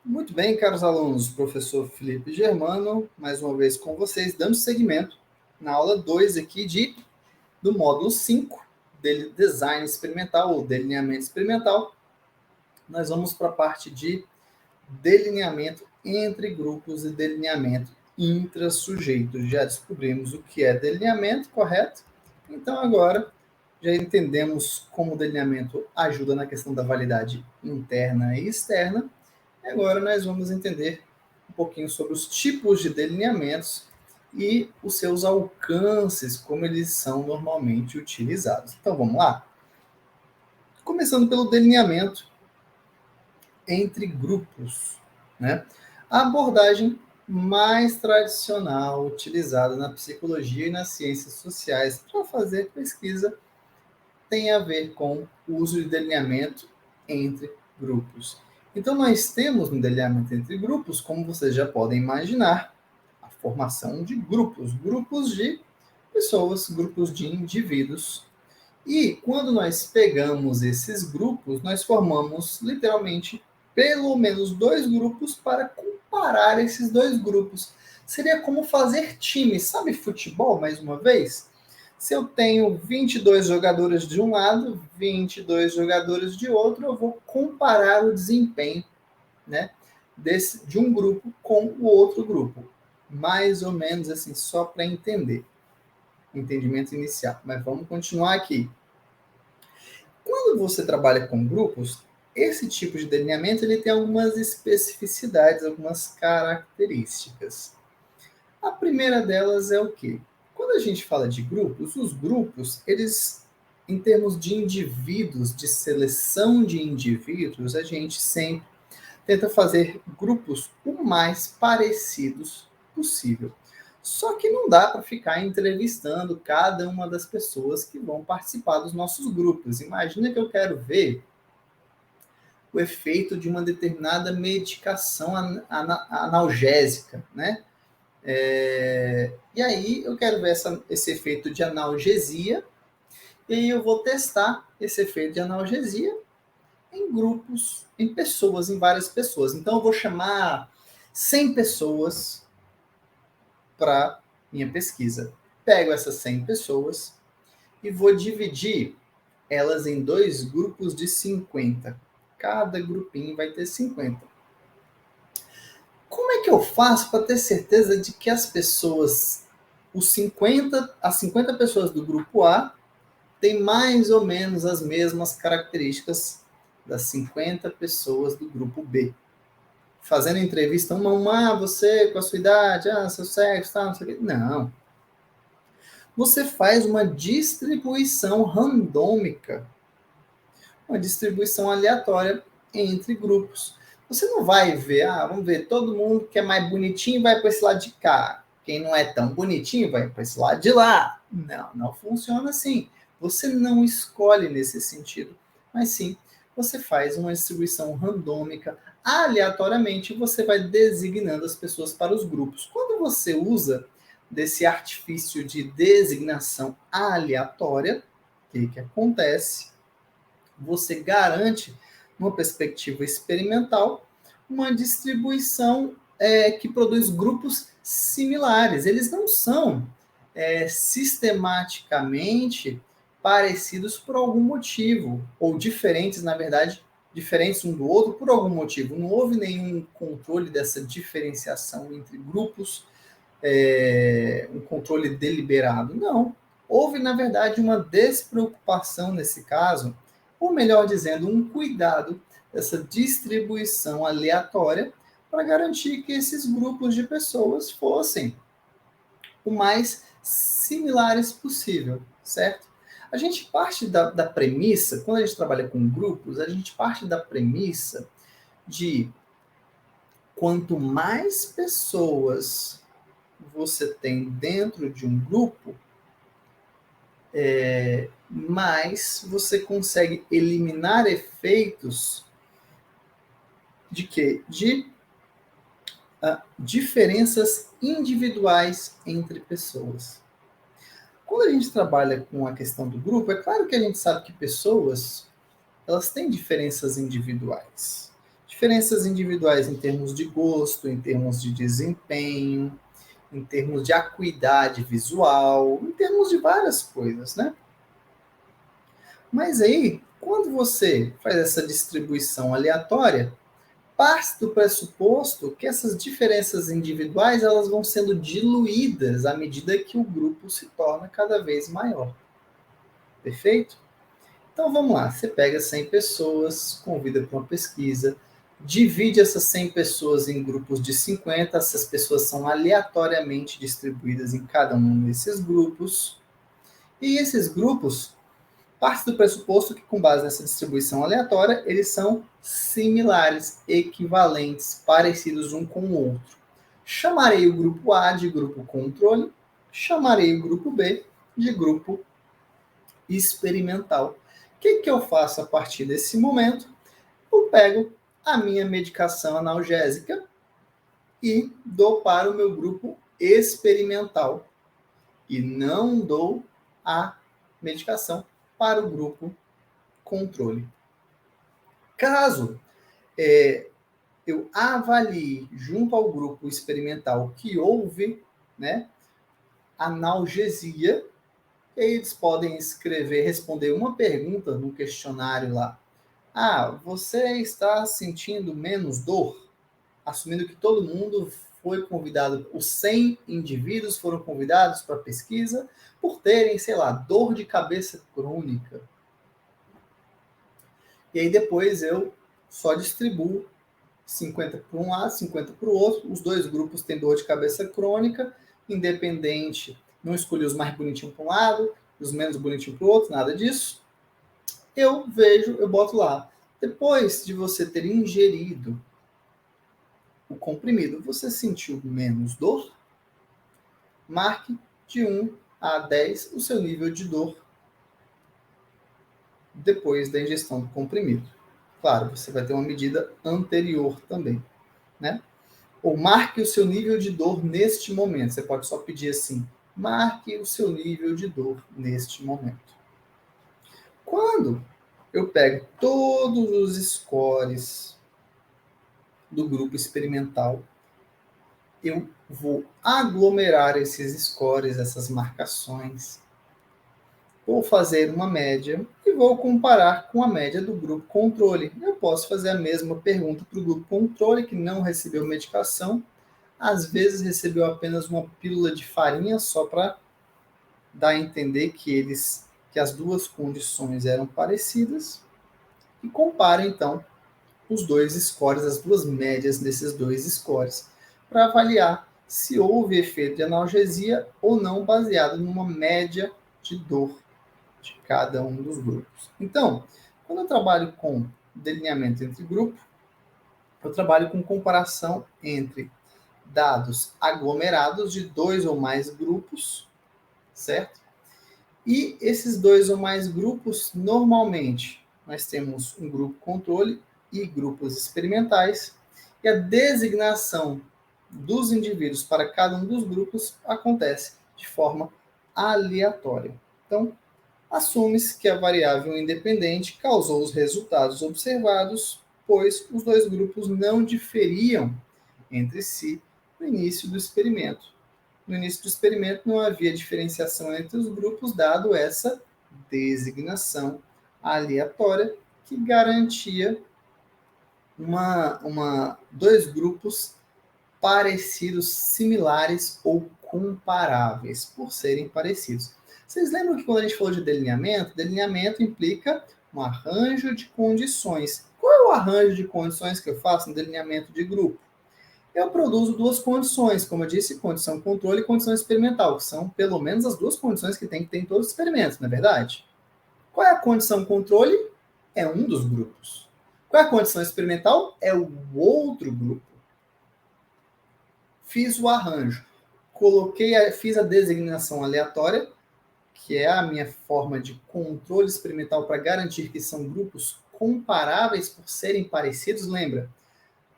Muito bem, caros alunos, professor Felipe Germano, mais uma vez com vocês, dando seguimento na aula 2 aqui do módulo 5, dele design experimental ou delineamento experimental. Nós vamos para a parte de delineamento entre grupos e delineamento intra-sujeitos. Já descobrimos o que é delineamento, correto? Então agora já entendemos como o delineamento ajuda na questão da validade interna e externa. Agora nós vamos entender um pouquinho sobre os tipos de delineamentos e os seus alcances, como eles são normalmente utilizados. Então vamos lá? Começando pelo delineamento entre grupos, né? A abordagem mais tradicional utilizada na psicologia e nas ciências sociais para fazer pesquisa tem a ver com o uso de delineamento entre grupos. Então, nós temos no delineamento entre grupos, como vocês já podem imaginar, a formação de grupos de pessoas, grupos de indivíduos. E quando nós pegamos esses grupos, nós formamos literalmente pelo menos dois grupos para comparar esses dois grupos. Seria como fazer time, sabe futebol, mais uma vez? Se eu tenho 22 jogadores de um lado, 22 jogadores de outro, eu vou comparar o desempenho, né, de um grupo com o outro grupo. Mais ou menos assim, só para entender. Entendimento inicial. Mas vamos continuar aqui. Quando você trabalha com grupos, esse tipo de delineamento ele tem algumas especificidades, algumas características. A primeira delas é o quê? Quando a gente fala de grupos, os grupos, eles, em termos de indivíduos, de seleção de indivíduos, a gente sempre tenta fazer grupos o mais parecidos possível. Só que não dá para ficar entrevistando cada uma das pessoas que vão participar dos nossos grupos. Imagina que eu quero ver o efeito de uma determinada medicação analgésica, né? E aí eu quero ver esse efeito de analgesia e aí eu vou testar esse efeito de analgesia em grupos, em pessoas, em várias pessoas. Então eu vou chamar 100 pessoas para minha pesquisa. Pego essas 100 pessoas e vou dividir elas em dois grupos de 50. Cada grupinho vai ter 50. Como é que eu faço para ter certeza de que as pessoas, as 50 pessoas do grupo A, têm mais ou menos as mesmas características das 50 pessoas do grupo B? Fazendo entrevista uma a uma, você com a sua idade, seu sexo, não sei o quê. Não. Você faz uma distribuição randômica, uma distribuição aleatória entre grupos. Você não vai ver, vamos ver, todo mundo que é mais bonitinho vai para esse lado de cá. Quem não é tão bonitinho vai para esse lado de lá. Não, não funciona assim. Você não escolhe nesse sentido, mas sim, você faz uma distribuição randômica, aleatoriamente, você vai designando as pessoas para os grupos. Quando você usa desse artifício de designação aleatória, o que acontece? Você garante, numa perspectiva experimental, uma distribuição que produz grupos similares. Eles não são sistematicamente parecidos por algum motivo, ou diferentes, na verdade, diferentes um do outro por algum motivo. Não houve nenhum controle dessa diferenciação entre grupos, um controle deliberado. Não. Houve, na verdade, uma despreocupação nesse caso, ou melhor dizendo, um cuidado dessa distribuição aleatória para garantir que esses grupos de pessoas fossem o mais similares possível, certo? A gente parte da premissa, quando a gente trabalha com grupos, a gente parte da premissa de quanto mais pessoas você tem dentro de um grupo, mais você consegue eliminar efeitos de quê? De diferenças individuais entre pessoas. Quando a gente trabalha com a questão do grupo, é claro que a gente sabe que pessoas, elas têm diferenças individuais. Diferenças individuais em termos de gosto, em termos de desempenho, em termos de acuidade visual, em termos de várias coisas, né? Mas aí, quando você faz essa distribuição aleatória, parte do pressuposto que essas diferenças individuais elas vão sendo diluídas à medida que o grupo se torna cada vez maior. Perfeito? Então vamos lá, você pega 100 pessoas, convida para uma pesquisa, divide essas 100 pessoas em grupos de 50, essas pessoas são aleatoriamente distribuídas em cada um desses grupos, e esses grupos parte do pressuposto que, com base nessa distribuição aleatória, eles são similares, equivalentes, parecidos um com o outro. Chamarei o grupo A de grupo controle, chamarei o grupo B de grupo experimental. O que eu faço a partir desse momento? Eu pego a minha medicação analgésica e dou para o meu grupo experimental. E não dou a medicação para o grupo controle. Caso eu avalie junto ao grupo experimental que houve, né, analgesia, eles podem escrever, responder uma pergunta no questionário lá. Ah, você está sentindo menos dor? Assumindo que todo mundo foi convidado, os 100 indivíduos foram convidados para a pesquisa por terem, sei lá, dor de cabeça crônica. E aí depois eu só distribuo 50 para um lado, 50 para o outro. Os dois grupos têm dor de cabeça crônica, independente. Não escolhi os mais bonitinhos para um lado, os menos bonitinhos para o outro, nada disso. Eu vejo, eu boto lá. Depois de você ter ingerido o comprimido, você sentiu menos dor? Marque de 1 a 10 o seu nível de dor depois da ingestão do comprimido. Claro, você vai ter uma medida anterior também, né? Ou marque o seu nível de dor neste momento. Você pode só pedir assim, marque o seu nível de dor neste momento. Quando eu pego todos os scores do grupo experimental, eu vou aglomerar esses scores, essas marcações, vou fazer uma média e vou comparar com a média do grupo controle. Eu posso fazer a mesma pergunta para o grupo controle, que não recebeu medicação, às vezes recebeu apenas uma pílula de farinha, só para dar a entender que as duas condições eram parecidas, e compara então os dois scores, as duas médias desses dois scores, para avaliar se houve efeito de analgesia ou não, baseado numa média de dor de cada um dos grupos. Então, quando eu trabalho com delineamento entre grupos, eu trabalho com comparação entre dados aglomerados de dois ou mais grupos, certo? E esses dois ou mais grupos, normalmente, nós temos um grupo controle e grupos experimentais, e a designação dos indivíduos para cada um dos grupos acontece de forma aleatória. Então, assume-se que a variável independente causou os resultados observados, pois os dois grupos não diferiam entre si no início do experimento. No início do experimento não havia diferenciação entre os grupos, dado essa designação aleatória que garantia dois grupos parecidos, similares ou comparáveis, por serem parecidos. Vocês lembram que quando a gente falou de delineamento, delineamento implica um arranjo de condições. Qual é o arranjo de condições que eu faço no delineamento de grupo? Eu produzo duas condições, como eu disse, condição controle e condição experimental, que são pelo menos as duas condições que tem que ter em todos os experimentos, não é verdade? Qual é a condição controle? É um dos grupos. Qual é a condição experimental? É o outro grupo. Fiz o arranjo, fiz a designação aleatória, que é a minha forma de controle experimental para garantir que são grupos comparáveis por serem parecidos. Lembra?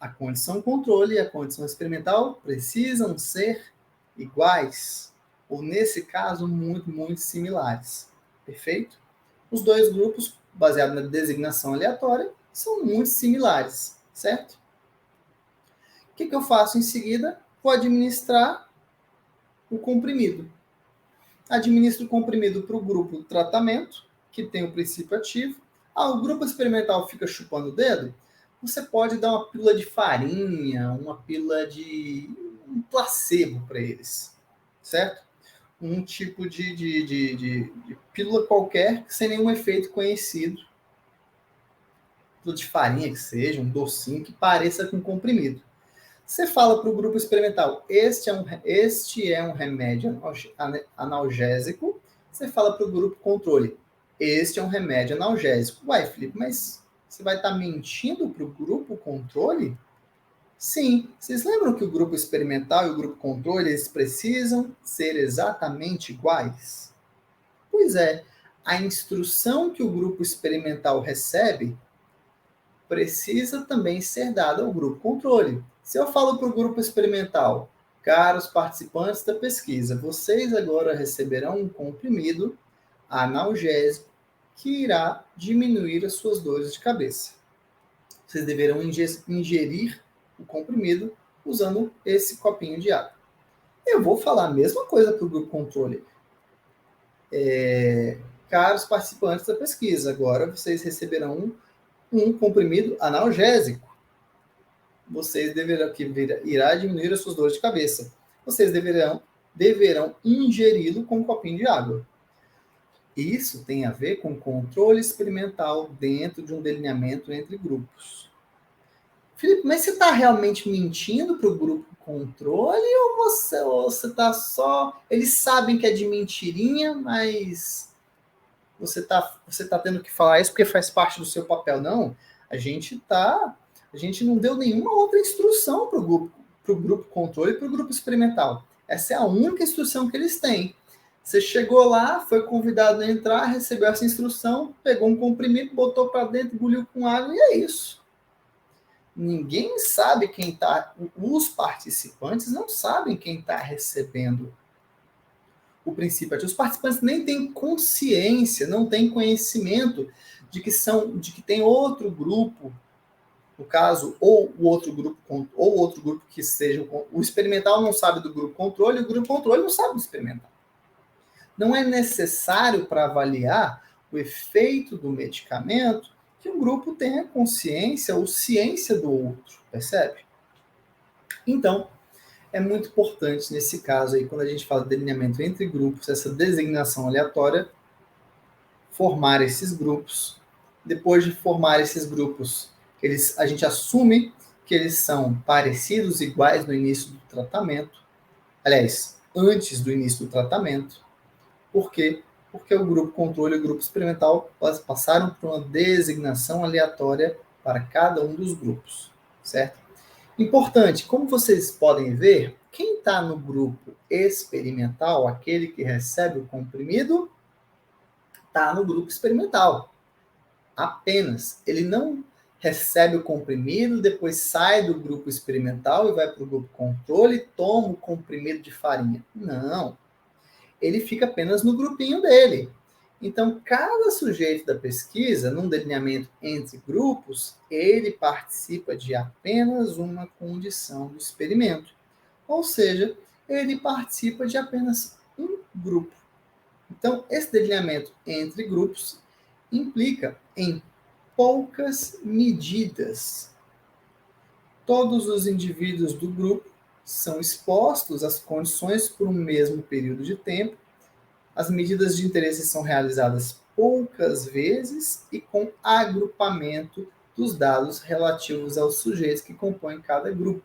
A condição controle e a condição experimental precisam ser iguais, ou nesse caso, muito, muito similares. Perfeito? Os dois grupos, baseados na designação aleatória, são muito similares. certo? O que eu faço em seguida? Vou administrar o comprimido. Administro o comprimido para o grupo do tratamento, que tem o princípio ativo. O grupo experimental fica chupando o dedo. Você pode dar uma pílula de farinha, uma pílula de um placebo para eles, certo? Um tipo de pílula qualquer, sem nenhum efeito conhecido. Pílula de farinha que seja, um docinho que pareça com comprimido. Você fala para o grupo experimental, este é um remédio analgésico. Você fala para o grupo controle, este é um remédio analgésico. Uai, Felipe, mas você vai estar mentindo para o grupo controle? Sim. Vocês lembram que o grupo experimental e o grupo controle, eles precisam ser exatamente iguais? Pois é, a instrução que o grupo experimental recebe precisa também ser dada ao grupo controle. Se eu falo para o grupo experimental, caros participantes da pesquisa, vocês agora receberão um comprimido analgésico que irá diminuir as suas dores de cabeça. Vocês deverão ingerir o comprimido usando esse copinho de água. Eu vou falar a mesma coisa para o grupo controle. Caros participantes da pesquisa, agora vocês receberão um comprimido analgésico. Vocês deverão, que irá diminuir as suas dores de cabeça. Vocês deverão ingeri-lo com um copinho de água. Isso tem a ver com controle experimental dentro de um delineamento entre grupos. Felipe, mas você está realmente mentindo para o grupo controle ou você está só... Eles sabem que é de mentirinha, mas você tá tendo que falar isso porque faz parte do seu papel. Não, a gente não deu nenhuma outra instrução para o grupo controle e para o grupo experimental. Essa é a única instrução que eles têm. Você chegou lá, foi convidado a entrar, recebeu essa instrução, pegou um comprimido, botou para dentro, engoliu com água e é isso. Ninguém sabe quem está... Os participantes não sabem quem está recebendo o princípio ativo. Os participantes nem têm consciência, não têm conhecimento de que tem outro grupo, no caso, ou outro grupo que seja o experimental não sabe do grupo controle, e o grupo controle não sabe do experimental. Não é necessário para avaliar o efeito do medicamento que um grupo tenha consciência ou ciência do outro, percebe? Então, é muito importante nesse caso aí, quando a gente fala de delineamento entre grupos, essa designação aleatória, formar esses grupos. Depois de formar esses grupos, a gente assume que eles são parecidos, iguais no início do tratamento. Aliás, antes do início do tratamento. Por quê? Porque o grupo controle e o grupo experimental passaram por uma designação aleatória para cada um dos grupos, certo? Importante, como vocês podem ver, quem está no grupo experimental, aquele que recebe o comprimido, está no grupo experimental. Apenas. Ele não recebe o comprimido, depois sai do grupo experimental e vai para o grupo controle e toma o comprimido de farinha. Não. Ele fica apenas no grupinho dele. Então, cada sujeito da pesquisa, num delineamento entre grupos, ele participa de apenas uma condição do experimento. Ou seja, ele participa de apenas um grupo. Então, esse delineamento entre grupos implica em poucas medidas. Todos os indivíduos do grupo são expostos às condições por um mesmo período de tempo. As medidas de interesse são realizadas poucas vezes e com agrupamento dos dados relativos aos sujeitos que compõem cada grupo.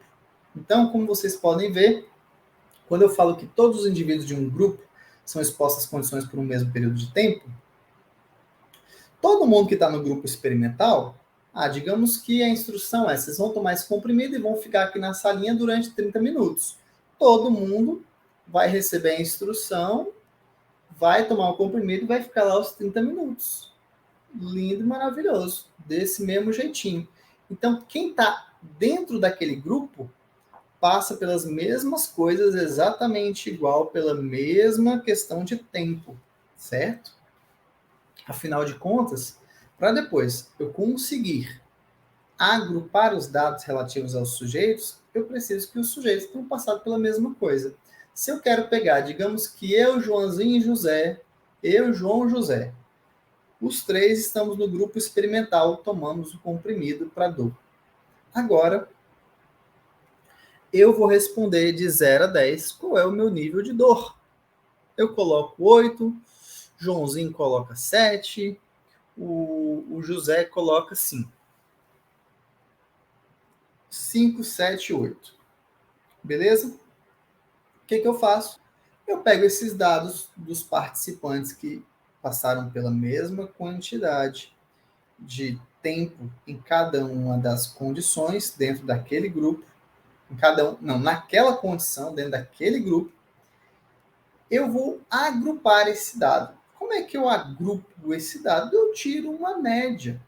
Então, como vocês podem ver, quando eu falo que todos os indivíduos de um grupo são expostos às condições por um mesmo período de tempo, todo mundo que está no grupo experimental, digamos que a instrução é, vocês vão tomar esse comprimido e vão ficar aqui na salinha durante 30 minutos. Todo mundo vai receber a instrução, vai tomar o comprimido e vai ficar lá os 30 minutos. Lindo e maravilhoso, desse mesmo jeitinho. Então, quem está dentro daquele grupo passa pelas mesmas coisas exatamente igual, pela mesma questão de tempo, certo? Afinal de contas, para depois eu conseguir agrupar os dados relativos aos sujeitos, eu preciso que os sujeitos tenham passado pela mesma coisa. Se eu quero pegar, digamos que eu, Joãozinho e José, eu, João e José, os três estamos no grupo experimental, tomamos o comprimido para dor. Agora, eu vou responder de 0 a 10 qual é o meu nível de dor. Eu coloco 8, Joãozinho coloca 7, o José coloca 5. 5, 7, 8. Beleza? O que eu faço? Eu pego esses dados dos participantes que passaram pela mesma quantidade de tempo em cada uma das condições dentro daquele grupo, naquela condição, dentro daquele grupo, eu vou agrupar esse dado. Como é que eu agrupo esse dado? Eu tiro uma média.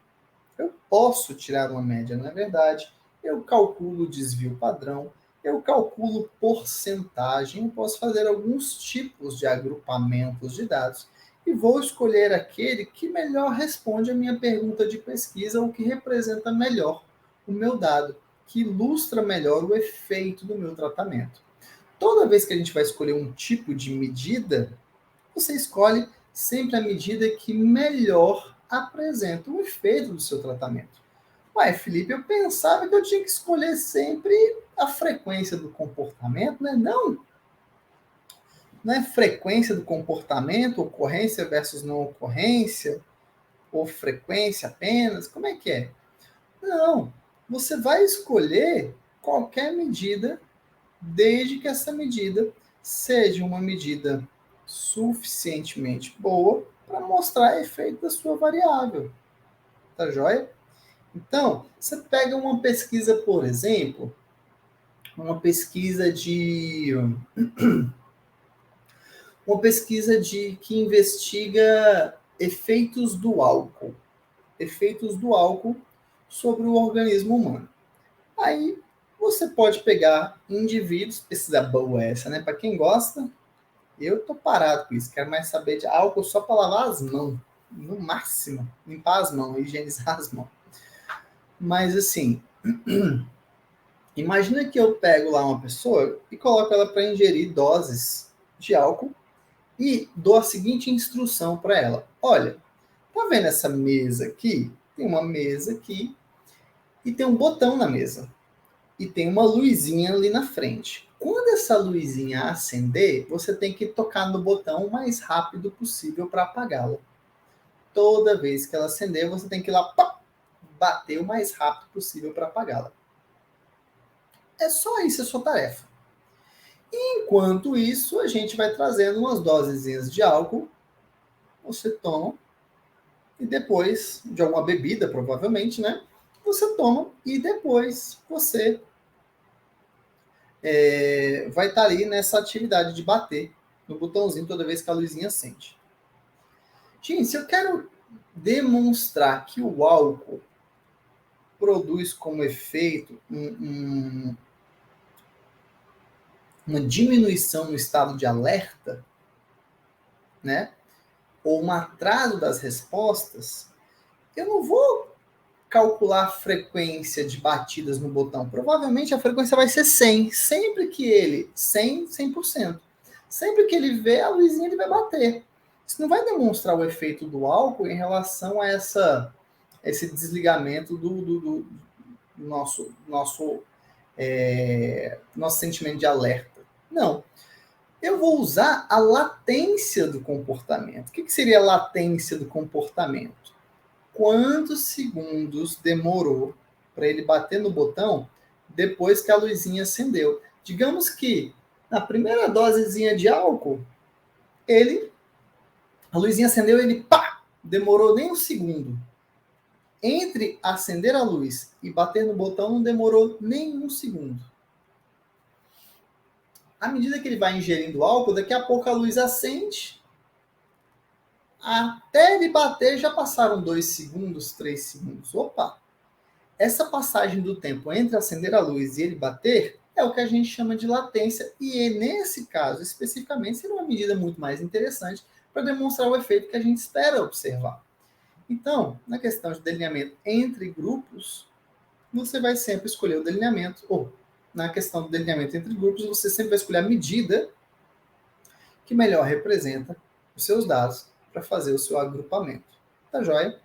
Eu posso tirar uma média, na verdade. Eu calculo o desvio padrão, eu calculo porcentagem, eu posso fazer alguns tipos de agrupamentos de dados e vou escolher aquele que melhor responde a minha pergunta de pesquisa ou que representa melhor o meu dado, que ilustra melhor o efeito do meu tratamento. Toda vez que a gente vai escolher um tipo de medida, você escolhe sempre a medida que melhor apresenta o efeito do seu tratamento. Ué, Felipe, eu pensava que eu tinha que escolher sempre a frequência do comportamento, né? Não é frequência do comportamento, ocorrência versus não ocorrência, ou frequência apenas, como é que é? Não, você vai escolher qualquer medida, desde que essa medida seja uma medida suficientemente boa para mostrar efeito da sua variável. Tá joia? Então, você pega uma pesquisa, por exemplo, uma pesquisa de que investiga efeitos do álcool sobre o organismo humano. Aí você pode pegar indivíduos, pesquisa boa essa, né? Para quem gosta, eu tô parado com isso, quero mais saber de álcool só para lavar as mãos, no máximo, limpar as mãos, higienizar as mãos. Mas assim, imagina que eu pego lá uma pessoa e coloco ela para ingerir doses de álcool e dou a seguinte instrução para ela: olha, tá vendo essa mesa aqui? Tem uma mesa aqui e tem um botão na mesa e tem uma luzinha ali na frente. Quando essa luzinha acender, você tem que tocar no botão o mais rápido possível para apagá-la. Toda vez que ela acender, você tem que ir lá bater o mais rápido possível para apagá-la. É só isso a sua tarefa. Enquanto isso, a gente vai trazendo umas dosezinhas de álcool, você toma, e depois, de alguma bebida, provavelmente, né? Você toma e depois você vai estar ali nessa atividade de bater no botãozinho toda vez que a luzinha acende. Gente, se eu quero demonstrar que o álcool produz como efeito uma diminuição no estado de alerta, né? Ou um atraso das respostas, eu não vou calcular a frequência de batidas no botão. Provavelmente a frequência vai ser 100. Sempre que ele... 100%. Sempre que ele vê a luzinha, ele vai bater. Isso não vai demonstrar o efeito do álcool em relação a esse desligamento do nosso sentimento de alerta. Não. Eu vou usar a latência do comportamento. O que seria a latência do comportamento? Quantos segundos demorou para ele bater no botão depois que a luzinha acendeu? Digamos que na primeira dosezinha de álcool, a luzinha acendeu, ele pá, demorou nem um segundo. Entre acender a luz e bater no botão não demorou nem um segundo. À medida que ele vai ingerindo álcool, daqui a pouco a luz acende. Até ele bater já passaram 2 segundos, 3 segundos. Opa! Essa passagem do tempo entre acender a luz e ele bater é o que a gente chama de latência. E nesse caso, especificamente, seria uma medida muito mais interessante para demonstrar o efeito que a gente espera observar. Então, na questão de delineamento entre grupos, você vai sempre escolher o delineamento, ou na questão do delineamento entre grupos, você sempre vai escolher a medida que melhor representa os seus dados para fazer o seu agrupamento. Tá joia?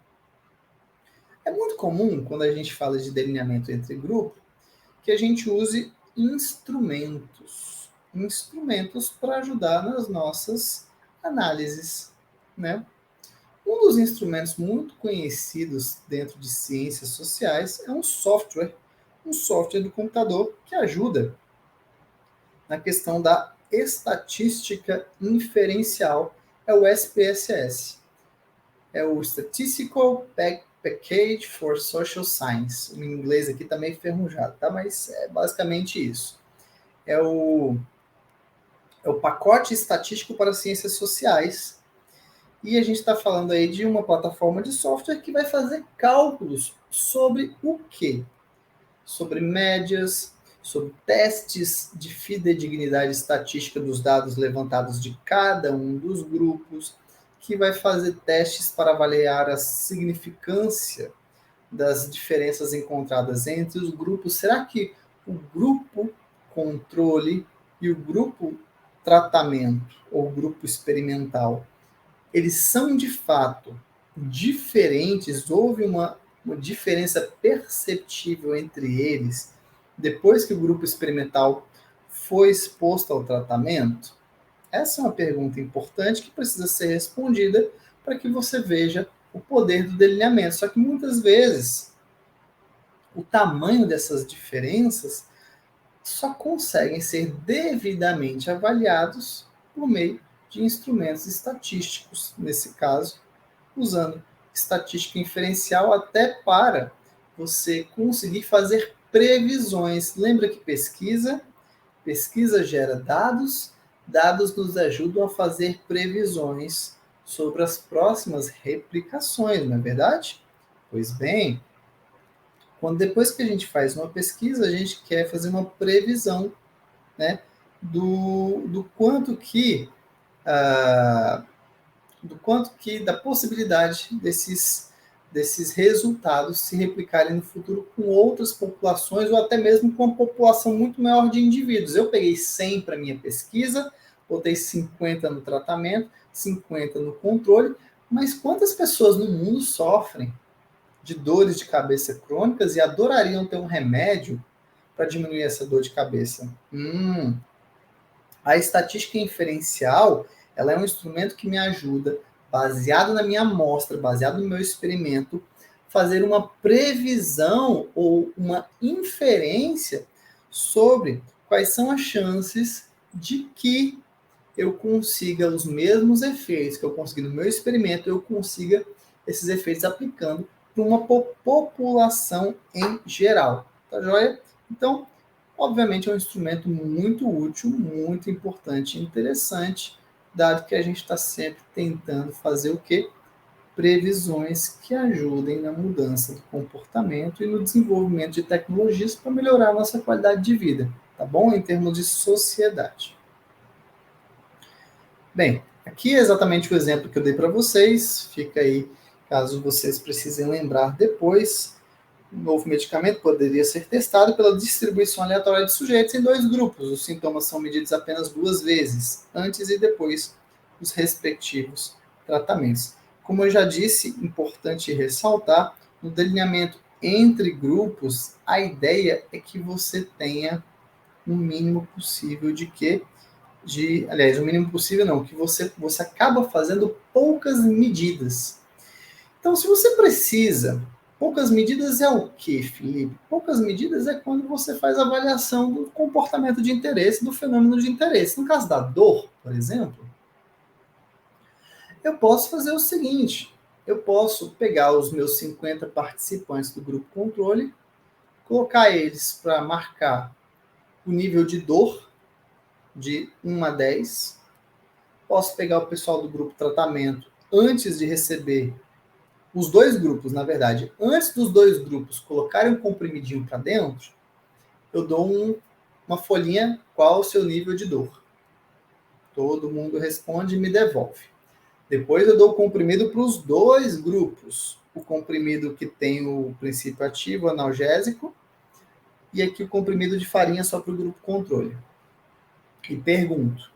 É muito comum, quando a gente fala de delineamento entre grupos, que a gente use instrumentos. Instrumentos para ajudar nas nossas análises, né? Um dos instrumentos muito conhecidos dentro de ciências sociais é um software do computador que ajuda na questão da estatística inferencial, é o SPSS. É o Statistical Package for Social Science. O inglês aqui está meio enferrujado, tá? Mas é basicamente isso. É o pacote estatístico para ciências sociais. E a gente está falando aí de uma plataforma de software que vai fazer cálculos sobre o quê? Sobre médias, sobre testes de fidedignidade estatística dos dados levantados de cada um dos grupos, que vai fazer testes para avaliar a significância das diferenças encontradas entre os grupos. Será que o grupo controle e o grupo tratamento, ou grupo experimental, eles são de fato diferentes? Houve uma diferença perceptível entre eles depois que o grupo experimental foi exposto ao tratamento? Essa é uma pergunta importante que precisa ser respondida para que você veja o poder do delineamento. Só que muitas vezes o tamanho dessas diferenças só conseguem ser devidamente avaliados por meio de instrumentos estatísticos, nesse caso, usando estatística inferencial até para você conseguir fazer previsões. Lembra que pesquisa gera dados, dados nos ajudam a fazer previsões sobre as próximas replicações, não é verdade? Pois bem, quando depois que a gente faz uma pesquisa, a gente quer fazer uma previsão, né, do quanto que da possibilidade desses resultados se replicarem no futuro com outras populações ou até mesmo com uma população muito maior de indivíduos. Eu peguei 100 para minha pesquisa, botei 50 no tratamento, 50 no controle, mas quantas pessoas no mundo sofrem de dores de cabeça crônicas e adorariam ter um remédio para diminuir essa dor de cabeça? A estatística inferencial, ela é um instrumento que me ajuda, baseado na minha amostra, baseado no meu experimento, fazer uma previsão ou uma inferência sobre quais são as chances de que eu consiga os mesmos efeitos que eu consegui no meu experimento, eu consiga esses efeitos aplicando para uma população em geral. Tá joia? Então, obviamente é um instrumento muito útil, muito importante e interessante, dado que a gente está sempre tentando fazer o quê? Previsões que ajudem na mudança do comportamento e no desenvolvimento de tecnologias para melhorar a nossa qualidade de vida, tá bom? Em termos de sociedade. Bem, aqui é exatamente o exemplo que eu dei para vocês, fica aí, caso vocês precisem lembrar depois. O novo medicamento poderia ser testado pela distribuição aleatória de sujeitos em 2 grupos. Os sintomas são medidos apenas 2 vezes, antes e depois dos respectivos tratamentos. Como eu já disse, importante ressaltar, no delineamento entre grupos, a ideia é que você tenha o mínimo possível aliás, o mínimo possível não, que você acaba fazendo poucas medidas. Então, se você precisa, poucas medidas é o quê, Felipe? Poucas medidas é quando você faz a avaliação do comportamento de interesse, do fenômeno de interesse. No caso da dor, por exemplo, eu posso fazer o seguinte, eu posso pegar os meus 50 participantes do grupo controle, colocar eles para marcar o nível de dor de 1 a 10, posso pegar o pessoal do grupo tratamento antes de receber os 2 grupos, na verdade, antes dos 2 grupos colocarem um comprimidinho para dentro, eu dou uma folhinha, qual o seu nível de dor. Todo mundo responde e me devolve. Depois eu dou o comprimido para os 2 grupos. o comprimido que tem o princípio ativo analgésico, e aqui o comprimido de farinha só para o grupo controle. E pergunto,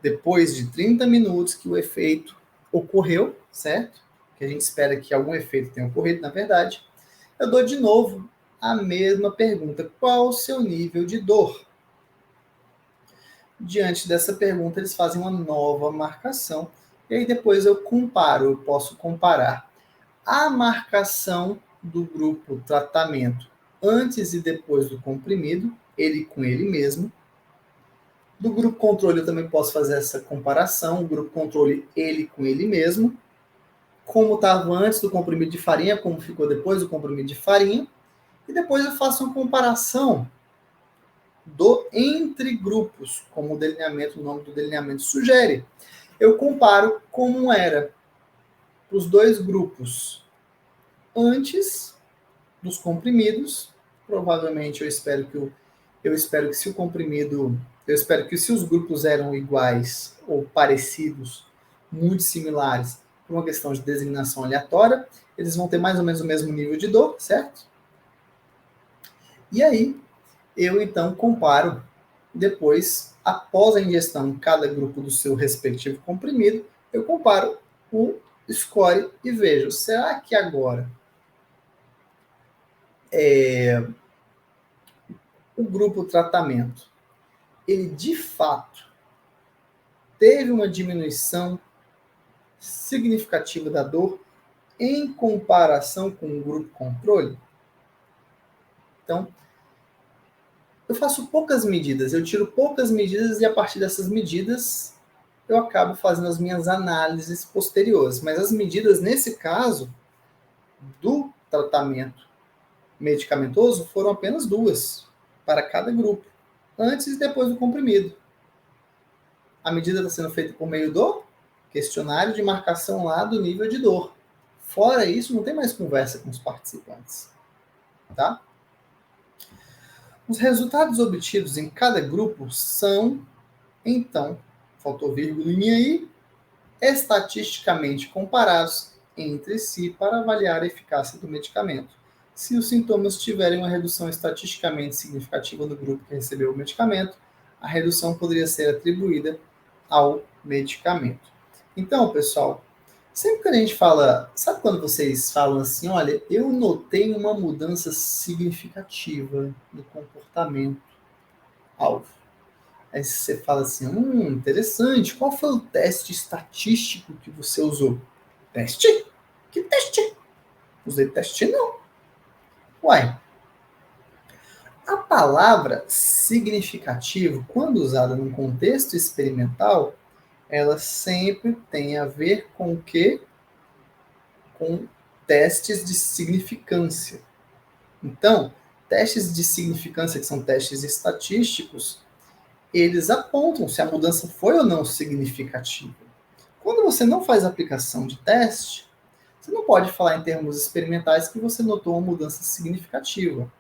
depois de 30 minutos que o efeito ocorreu, certo? Que a gente espera que algum efeito tenha ocorrido, na verdade, eu dou de novo a mesma pergunta. Qual o seu nível de dor? Diante dessa pergunta, eles fazem uma nova marcação. E aí depois eu posso comparar a marcação do grupo tratamento antes e depois do comprimido, ele com ele mesmo. Do grupo controle eu também posso fazer essa comparação, o grupo controle ele com ele mesmo, como estava antes do comprimido de farinha, como ficou depois do comprimido de farinha, e depois eu faço uma comparação do entre grupos, como o nome do delineamento sugere. Eu comparo como era os dois grupos antes dos comprimidos. Provavelmente eu espero que se o comprimido, eu espero que se os grupos eram iguais ou parecidos, muito similares, por uma questão de designação aleatória, eles vão ter mais ou menos o mesmo nível de dor, certo? E aí eu então comparo depois, após a ingestão em cada grupo do seu respectivo comprimido, eu comparo o score e vejo, será que agora o grupo tratamento, ele de fato teve uma diminuição significativa da dor em comparação com o grupo controle? Então, eu faço poucas medidas, eu tiro poucas medidas e a partir dessas medidas eu acabo fazendo as minhas análises posteriores. Mas as medidas, nesse caso, do tratamento medicamentoso foram apenas 2 para cada grupo, antes e depois do comprimido. A medida está sendo feita por meio do questionário de marcação lá do nível de dor. Fora isso, não tem mais conversa com os participantes. Tá? Os resultados obtidos em cada grupo são, então, faltou vírgulinha aí, estatisticamente comparados entre si para avaliar a eficácia do medicamento. Se os sintomas tiverem uma redução estatisticamente significativa no grupo que recebeu o medicamento, a redução poderia ser atribuída ao medicamento. Então, pessoal, sempre que a gente fala, sabe quando vocês falam assim, olha, eu notei uma mudança significativa no comportamento alvo. Aí você fala assim, interessante, qual foi o teste estatístico que você usou? Teste? Que teste? Usei teste não. Uai, a palavra significativo, quando usada num contexto experimental, ela sempre tem a ver com o quê? Com testes de significância. Então, testes de significância, que são testes estatísticos, eles apontam se a mudança foi ou não significativa. Quando você não faz aplicação de teste, você não pode falar em termos experimentais que você notou uma mudança significativa.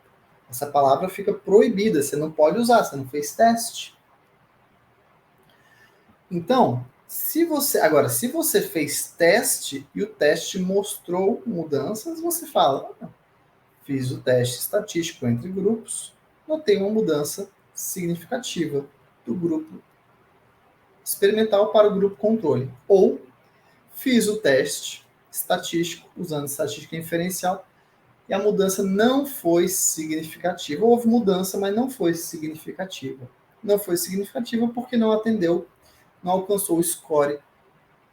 Essa palavra fica proibida, você não pode usar, você não fez teste. Então, se você fez teste e o teste mostrou mudanças, você fala, fiz o teste estatístico entre grupos, notei uma mudança significativa do grupo experimental para o grupo controle. Ou fiz o teste estatístico, usando estatística inferencial, e a mudança não foi significativa. Houve mudança, mas não foi significativa. Não foi significativa porque não alcançou o score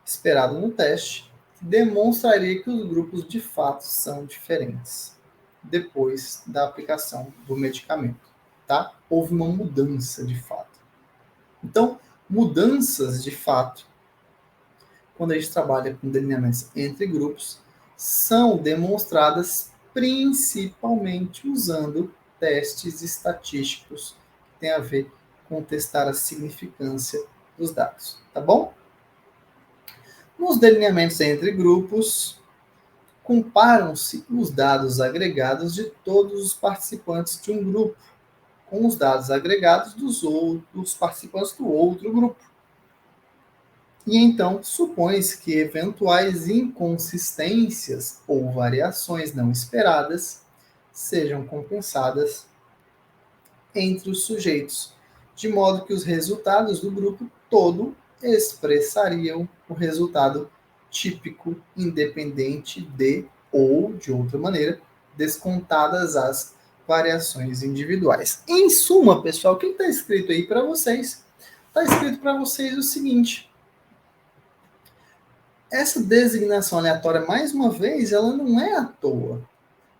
esperado no teste, que demonstraria que os grupos de fato são diferentes depois da aplicação do medicamento. Tá? Houve uma mudança de fato. Então, mudanças de fato, quando a gente trabalha com delineamentos entre grupos, são demonstradas principalmente usando testes estatísticos que têm a ver com testar a significância dos dados, tá bom? Nos delineamentos entre grupos, comparam-se os dados agregados de todos os participantes de um grupo com os dados agregados dos participantes do outro grupo. E então supõe-se que eventuais inconsistências ou variações não esperadas sejam compensadas entre os sujeitos, de modo que os resultados do grupo todo expressariam o resultado típico, independente de, ou, de outra maneira, descontadas as variações individuais. Em suma, pessoal, o que está escrito aí para vocês? Está escrito para vocês o seguinte: essa designação aleatória, mais uma vez, ela não é à toa.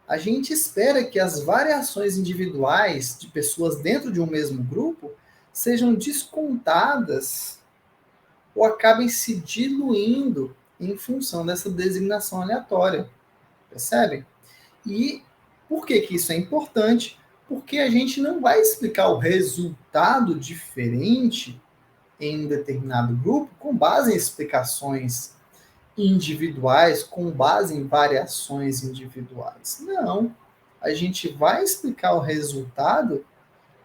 A gente espera que as variações individuais de pessoas dentro de um mesmo grupo sejam descontadas ou acabem se diluindo em função dessa designação aleatória. Percebem? E por que isso é importante? Porque a gente não vai explicar o resultado diferente em um determinado grupo com base em explicações individuais, com base em variações individuais. Não. A gente vai explicar o resultado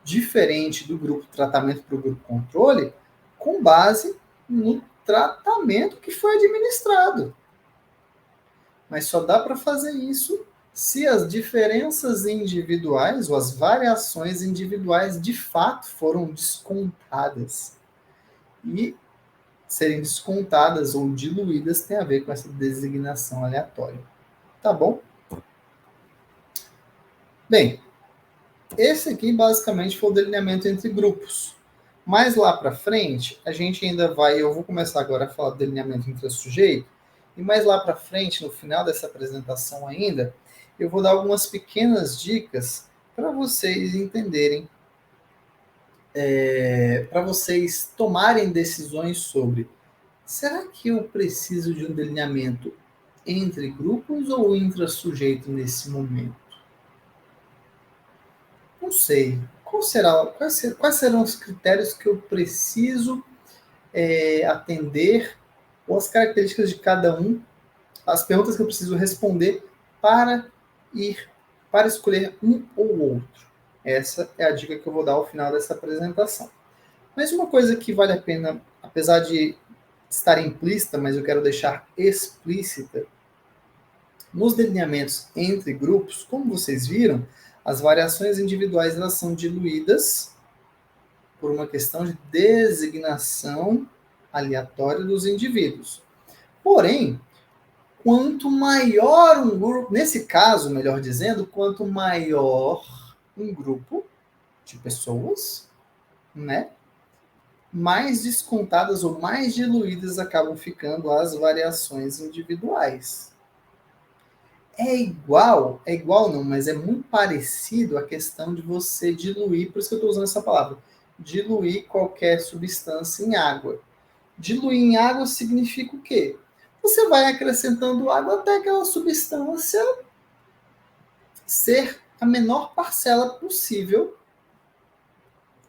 diferente do grupo tratamento para o grupo controle com base no tratamento que foi administrado. Mas só dá para fazer isso se as diferenças individuais ou as variações individuais de fato foram descontadas. E serem descontadas ou diluídas tem a ver com essa designação aleatória. Tá bom? Bem, esse aqui basicamente foi o delineamento entre grupos. Mais lá para frente, a gente ainda vai, eu vou começar agora a falar do delineamento entre sujeito, e mais lá para frente, no final dessa apresentação ainda, eu vou dar algumas pequenas dicas para vocês entenderem, para vocês tomarem decisões sobre: será que eu preciso de um delineamento entre grupos ou intra-sujeito nesse momento? Não sei. Quais serão os critérios que eu preciso atender, ou as características de cada um, as perguntas que eu preciso responder para para escolher um ou outro? Essa é a dica que eu vou dar ao final dessa apresentação. Mas uma coisa que vale a pena, apesar de estar implícita, mas eu quero deixar explícita, nos delineamentos entre grupos, como vocês viram, as variações individuais elas são diluídas por uma questão de designação aleatória dos indivíduos. Porém, quanto maior um grupo, nesse caso, melhor dizendo, quanto maior um grupo de pessoas, né, mais descontadas ou mais diluídas acabam ficando as variações individuais. É igual não, mas é muito parecido a questão de você diluir, por isso que eu estou usando essa palavra, diluir qualquer substância em água. Diluir em água significa o quê? Você vai acrescentando água até aquela substância ser a menor parcela possível.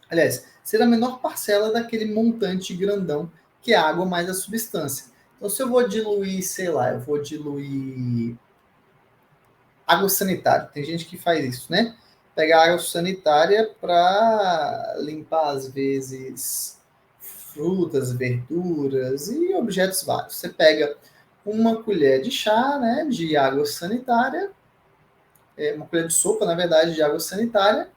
Aliás, ser a menor parcela daquele montante grandão que é a água mais a substância. Então, se eu vou diluir, sei lá, eu vou diluir água sanitária. Tem gente que faz isso, né? Pegar água sanitária para limpar, às vezes, frutas, verduras e objetos vários. Você pega uma colher de chá, né, de água sanitária, uma colher de sopa, na verdade, de água sanitária,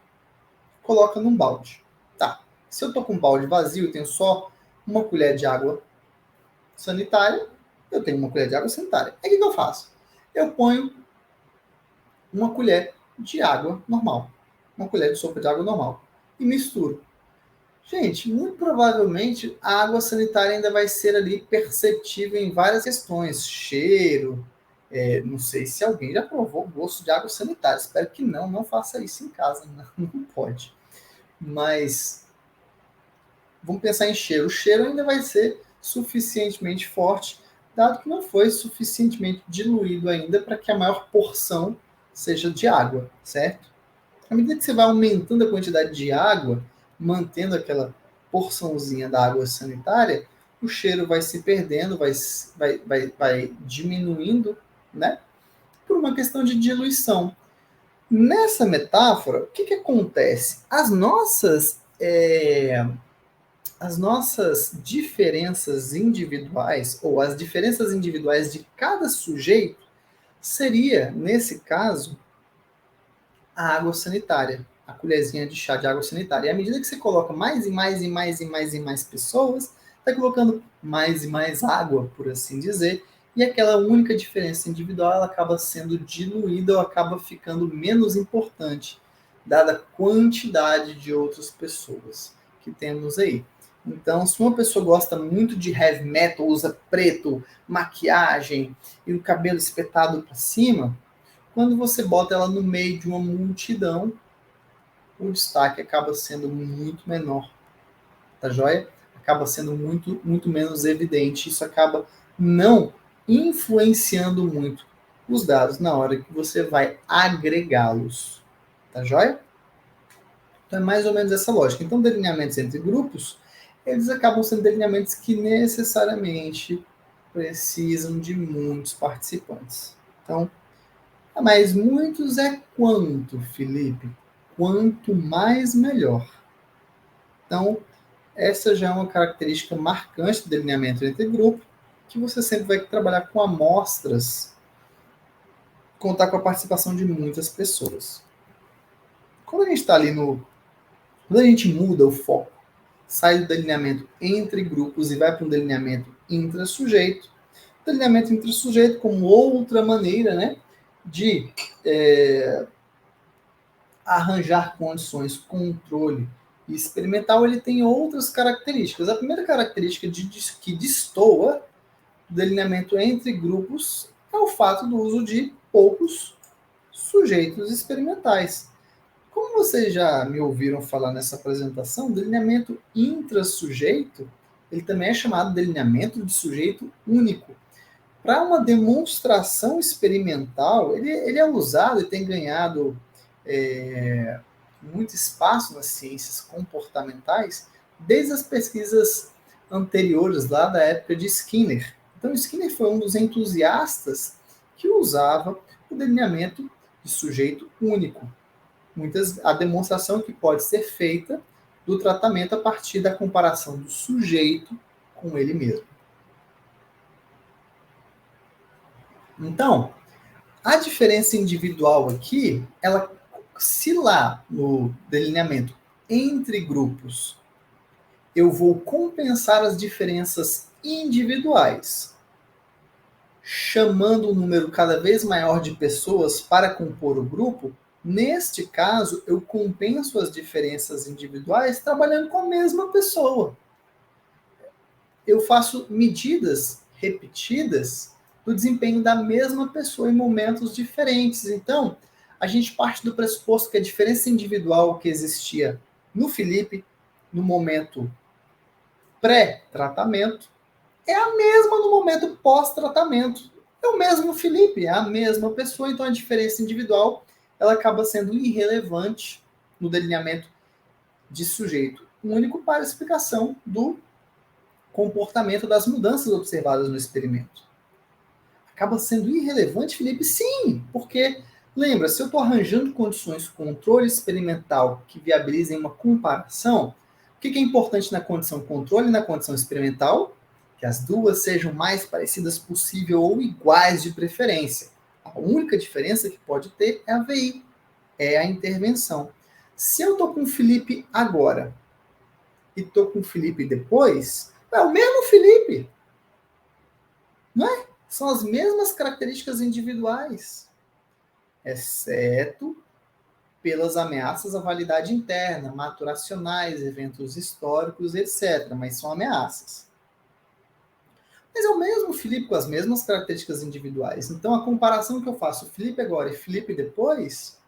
coloca num balde. Tá. Se eu tô com um balde vazio, eu tenho só uma colher de água sanitária, eu tenho uma colher de água sanitária. Aí o que eu faço? Eu ponho uma colher de água normal, uma colher de sopa de água normal, e misturo. Gente, muito provavelmente a água sanitária ainda vai ser ali perceptível em várias questões, cheiro, não sei se alguém já provou o gosto de água sanitária, espero que não, não faça isso em casa, não pode. Mas vamos pensar em cheiro, o cheiro ainda vai ser suficientemente forte, dado que não foi suficientemente diluído ainda para que a maior porção seja de água, certo? À medida que você vai aumentando a quantidade de água, mantendo aquela porçãozinha da água sanitária, o cheiro vai se perdendo, vai diminuindo, né? Por uma questão de diluição. Nessa metáfora, o que acontece? As as nossas diferenças individuais, ou as diferenças individuais de cada sujeito, seria, nesse caso, a água sanitária, a colherzinha de chá de água sanitária. E à medida que você coloca mais e mais e mais e mais e mais pessoas, está colocando mais e mais água, por assim dizer, e aquela única diferença individual ela acaba sendo diluída ou acaba ficando menos importante, dada a quantidade de outras pessoas que temos aí. Então, se uma pessoa gosta muito de heavy metal, usa preto, maquiagem e o cabelo espetado para cima, quando você bota ela no meio de uma multidão, o destaque acaba sendo muito menor, tá joia? Acaba sendo muito, muito menos evidente. Isso acaba não influenciando muito os dados na hora que você vai agregá-los, tá joia? Então é mais ou menos essa lógica. Então, delineamentos entre grupos, eles acabam sendo delineamentos que necessariamente precisam de muitos participantes. Então, mas muitos é quanto, Felipe? Quanto mais, melhor. Então, essa já é uma característica marcante do delineamento entre grupos, que você sempre vai trabalhar com amostras, contar com a participação de muitas pessoas. Quando a gente está ali no. Quando a gente muda o foco, sai do delineamento entre grupos e vai para um delineamento intra-sujeito, delineamento intra-sujeito como outra maneira, né, de arranjar condições, controle e experimental, ele tem outras características. A primeira característica que destoa do delineamento entre grupos é o fato do uso de poucos sujeitos experimentais. Como vocês já me ouviram falar nessa apresentação, delineamento intrasujeito, ele também é chamado de delineamento de sujeito único. Para uma demonstração experimental, ele é usado e tem ganhado muito espaço nas ciências comportamentais desde as pesquisas anteriores, lá da época de Skinner. Então, Skinner foi um dos entusiastas que usava o delineamento de sujeito único. A demonstração que pode ser feita do tratamento a partir da comparação do sujeito com ele mesmo. Então, a diferença individual aqui, ela, se lá no delineamento entre grupos eu vou compensar as diferenças individuais, chamando um número cada vez maior de pessoas para compor o grupo, neste caso eu compenso as diferenças individuais trabalhando com a mesma pessoa. Eu faço medidas repetidas do desempenho da mesma pessoa em momentos diferentes. Então, a gente parte do pressuposto que a diferença individual que existia no Felipe, no momento pré-tratamento, é a mesma no momento pós-tratamento. É o mesmo Felipe, é a mesma pessoa, então a diferença individual ela acaba sendo irrelevante no delineamento de sujeito único para a explicação do comportamento das mudanças observadas no experimento. Acaba sendo irrelevante, Felipe? Sim, porque, lembra, se eu estou arranjando condições controle experimental que viabilizem uma comparação, o que é importante na condição controle e na condição experimental? Que as duas sejam o mais parecidas possível ou iguais de preferência. A única diferença que pode ter é a VI, é a intervenção. Se eu estou com o Felipe agora e estou com o Felipe depois, é o mesmo Felipe. Não é? São as mesmas características individuais, exceto pelas ameaças à validade interna, maturacionais, eventos históricos, etc. Mas são ameaças. Mas é o mesmo Felipe com as mesmas características individuais. Então, a comparação que eu faço Felipe agora e Felipe depois,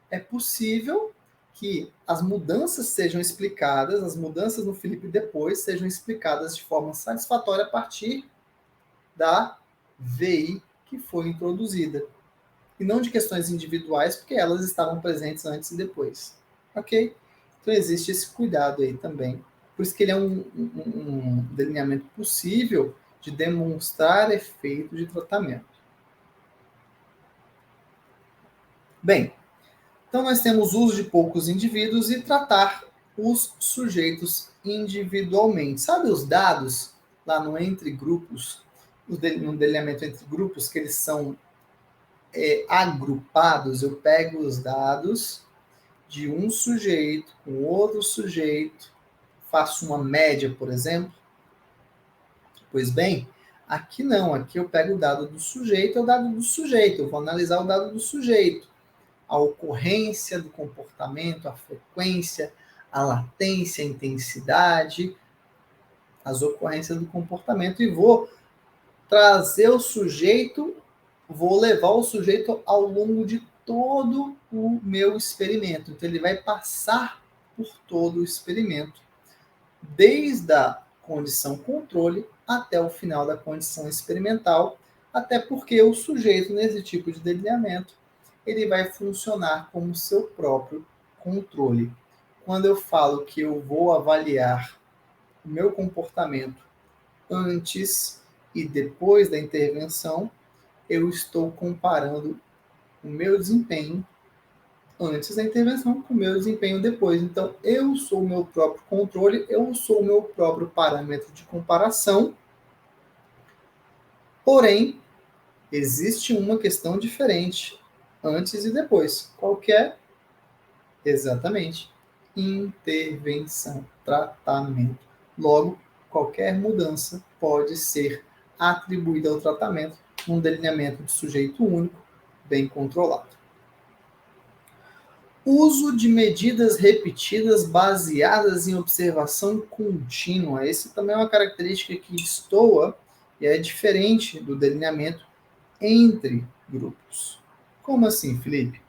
é possível que as mudanças sejam explicadas, as mudanças no Felipe depois sejam explicadas de forma satisfatória a partir da VI que foi introduzida. E não de questões individuais, porque elas estavam presentes antes e depois. Ok? Então existe esse cuidado aí também. Por isso que ele é um delineamento possível de demonstrar efeito de tratamento. Bem, então nós temos uso de poucos indivíduos e tratar os sujeitos individualmente. Sabe os dados lá no entre grupos, no delineamento entre grupos, que eles são agrupados? Eu pego os dados de um sujeito com outro sujeito, faço uma média, por exemplo. Pois bem, aqui não, aqui eu pego o dado do sujeito, é o dado do sujeito, eu vou analisar o dado do sujeito, a ocorrência do comportamento, a frequência, a latência, a intensidade, as ocorrências do comportamento, e vou trazer o sujeito, vou levar o sujeito ao longo de todo o meu experimento. Então, ele vai passar por todo o experimento, desde a condição controle até o final da condição experimental, até porque o sujeito, nesse tipo de delineamento, ele vai funcionar como seu próprio controle. Quando eu falo que eu vou avaliar o meu comportamento antes e depois da intervenção, eu estou comparando o meu desempenho antes da intervenção com o meu desempenho depois. Então, eu sou o meu próprio controle, eu sou o meu próprio parâmetro de comparação. Porém, existe uma questão diferente antes e depois. Qual que é? Exatamente. Intervenção, tratamento. Logo, qualquer mudança pode ser atribuída ao tratamento num delineamento de sujeito único, bem controlado. Uso de medidas repetidas baseadas em observação contínua. Esse também é uma característica que destoa e é diferente do delineamento entre grupos. Como assim, Felipe?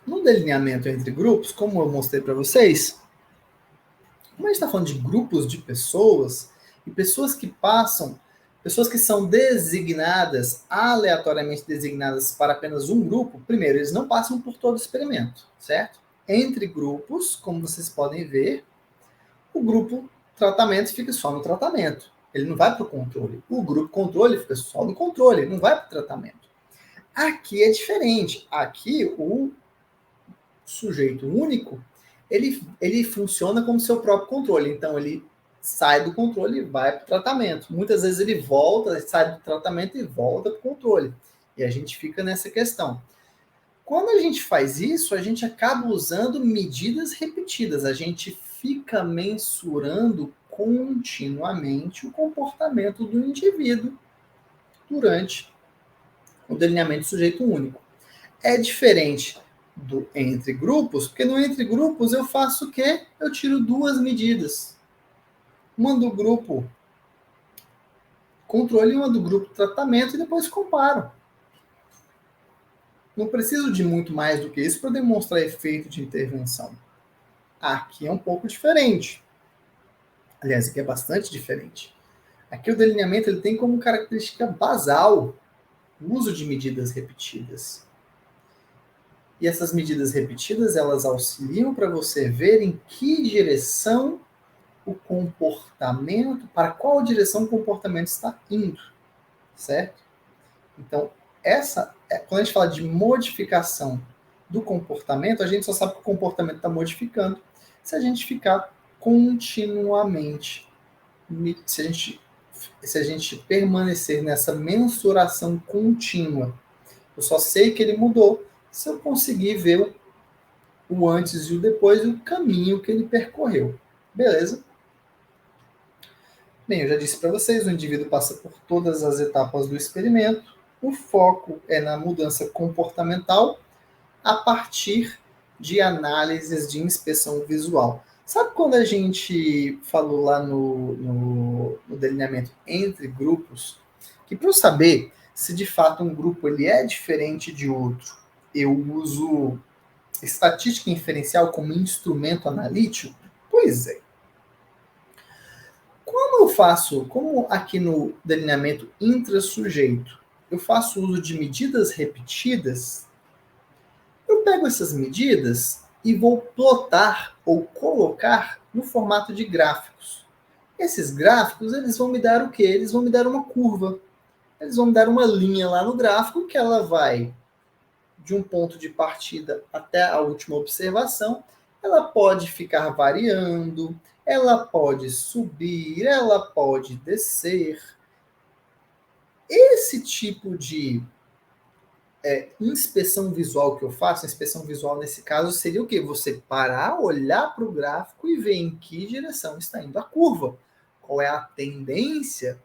No delineamento entre grupos, como eu mostrei para vocês, como a gente está falando de grupos de pessoas, e pessoas que passam, pessoas que são designadas, aleatoriamente designadas para apenas um grupo, primeiro, eles não passam por todo o experimento, certo? Entre grupos, como vocês podem ver, o grupo tratamento fica só no tratamento. Ele não vai para o controle. O grupo controle fica só no controle, ele não vai para o tratamento. Aqui é diferente. Aqui, o sujeito único, ele funciona como seu próprio controle. Então, ele sai do controle e vai para o tratamento. Muitas vezes ele volta, sai do tratamento e volta para o controle. E a gente fica nessa questão. Quando a gente faz isso, a gente acaba usando medidas repetidas. A gente fica mensurando continuamente o comportamento do indivíduo durante o delineamento de sujeito único. É diferente do entre grupos, porque no entre grupos eu faço o quê? Eu tiro duas medidas. Uma do grupo controle e uma do grupo tratamento e depois comparo. Não preciso de muito mais do que isso para demonstrar efeito de intervenção. Aqui é um pouco diferente. Aliás, aqui é bastante diferente. Aqui o delineamento ele tem como característica basal o uso de medidas repetidas. E essas medidas repetidas, elas auxiliam para você ver em que direção o comportamento, para qual direção o comportamento está indo, certo? Então, quando a gente fala de modificação do comportamento, a gente só sabe que o comportamento está modificando se a gente ficar continuamente, se a gente permanecer nessa mensuração contínua. Eu só sei que ele mudou se eu conseguir ver o antes e o depois e o caminho que ele percorreu. Beleza? Bem, eu já disse para vocês, o indivíduo passa por todas as etapas do experimento. O foco é na mudança comportamental a partir de análises de inspeção visual. Sabe quando a gente falou lá no delineamento entre grupos, que para eu saber se de fato um grupo ele é diferente de outro, eu uso estatística inferencial como instrumento analítico? Pois é. Como aqui no delineamento intrassujeito, eu faço uso de medidas repetidas, eu pego essas medidas e vou plotar ou colocar no formato de gráficos. Esses gráficos, eles vão me dar o quê? Eles vão me dar uma curva. Eles vão me dar uma linha lá no gráfico que ela vai de um ponto de partida até a última observação, ela pode ficar variando, ela pode subir, ela pode descer. Esse tipo de inspeção visual que eu faço, a inspeção visual nesse caso seria o quê? Você parar, olhar para o gráfico e ver em que direção está indo a curva. Qual é a tendência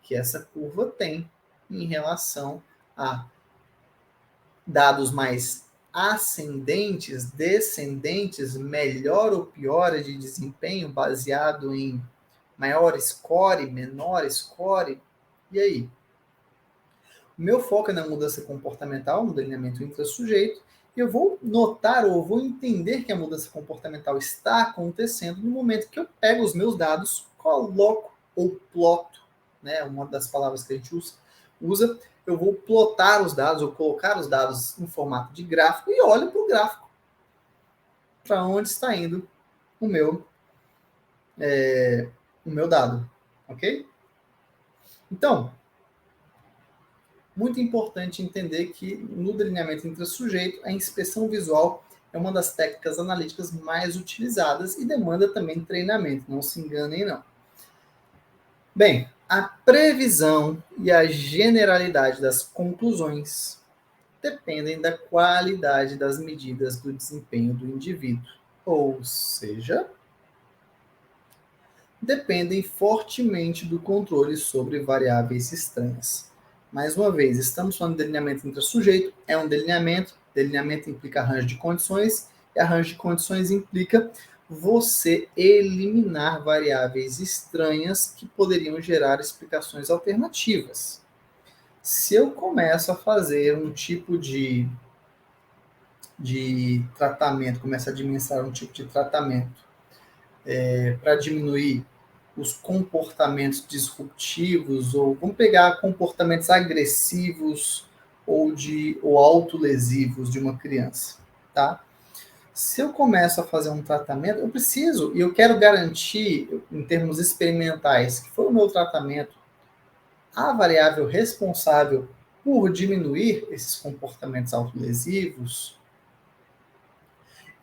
que essa curva tem em relação a dados mais ascendentes, descendentes, melhor ou pior de desempenho, baseado em maior score, menor score. E aí? O meu foco é na mudança comportamental, no delineamento intrassujeito, e eu vou notar ou vou entender que a mudança comportamental está acontecendo no momento que eu pego os meus dados, coloco ou ploto, né, uma das palavras que a gente usa, eu vou plotar os dados, ou colocar os dados em formato de gráfico e olho para o gráfico, para onde está indo o meu dado, ok? Então, muito importante entender que no delineamento intrassujeito, a inspeção visual é uma das técnicas analíticas mais utilizadas e demanda também treinamento, não se enganem não. Bem, a previsão e a generalidade das conclusões dependem da qualidade das medidas do desempenho do indivíduo, ou seja, dependem fortemente do controle sobre variáveis estranhas. Mais uma vez, estamos falando de delineamento intrassujeito, é um delineamento, delineamento implica arranjo de condições, e arranjo de condições implica você eliminar variáveis estranhas que poderiam gerar explicações alternativas. Se eu começo a fazer um tipo de tratamento, começo a administrar um tipo de tratamento para diminuir os comportamentos disruptivos, ou vamos pegar comportamentos agressivos ou autolesivos de uma criança, tá? Se eu começo a fazer um tratamento, eu preciso, e eu quero garantir, em termos experimentais, que foi o meu tratamento, a variável responsável por diminuir esses comportamentos autolesivos,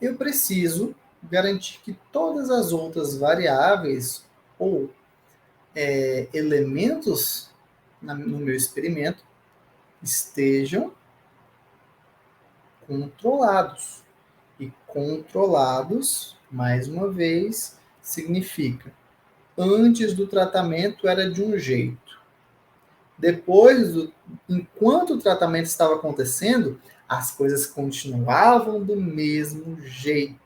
eu preciso garantir que todas as outras variáveis ou elementos no meu experimento estejam controlados. E controlados, mais uma vez, significa antes do tratamento era de um jeito. Enquanto o tratamento estava acontecendo, as coisas continuavam do mesmo jeito.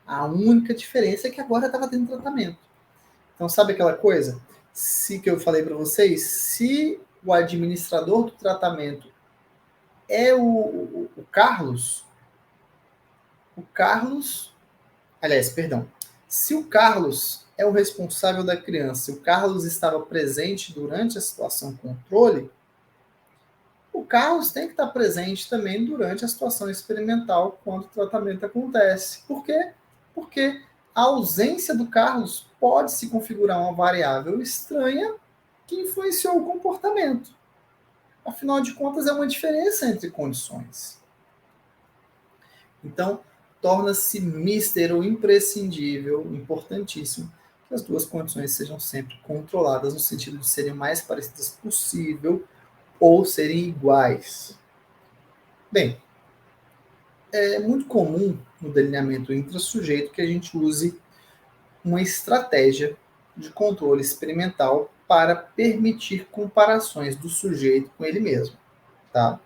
A única diferença é que agora estava tendo tratamento. Então, sabe aquela coisa? Se que eu falei para vocês, se o administrador do tratamento é o Carlos, aliás, perdão, se o Carlos é o responsável da criança, o Carlos estava presente durante a situação controle, o Carlos tem que estar presente também durante a situação experimental, quando o tratamento acontece. Por quê? Porque a ausência do Carlos pode se configurar uma variável estranha que influenciou o comportamento. Afinal de contas, é uma diferença entre condições. Então, torna-se mister ou imprescindível, importantíssimo, que as duas condições sejam sempre controladas, no sentido de serem o mais parecidas possível ou serem iguais. Bem, é muito comum no delineamento intrassujeito que a gente use uma estratégia de controle experimental para permitir comparações do sujeito com ele mesmo, tá?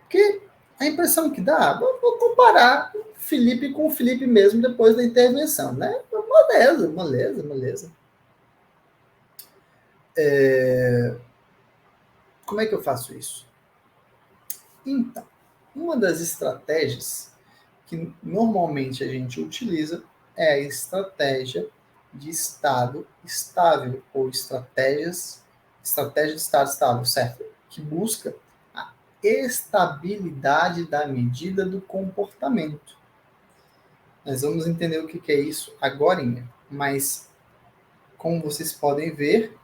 Porque a impressão que dá, vou comparar Felipe com o Felipe mesmo depois da intervenção, né? Moleza. Como é que eu faço isso? Então, uma das estratégias que normalmente a gente utiliza é a estratégia de estado estável, ou estratégia de estado estável, certo? Que busca a estabilidade da medida do comportamento. Nós vamos entender o que é isso agorinha, mas como vocês podem ver,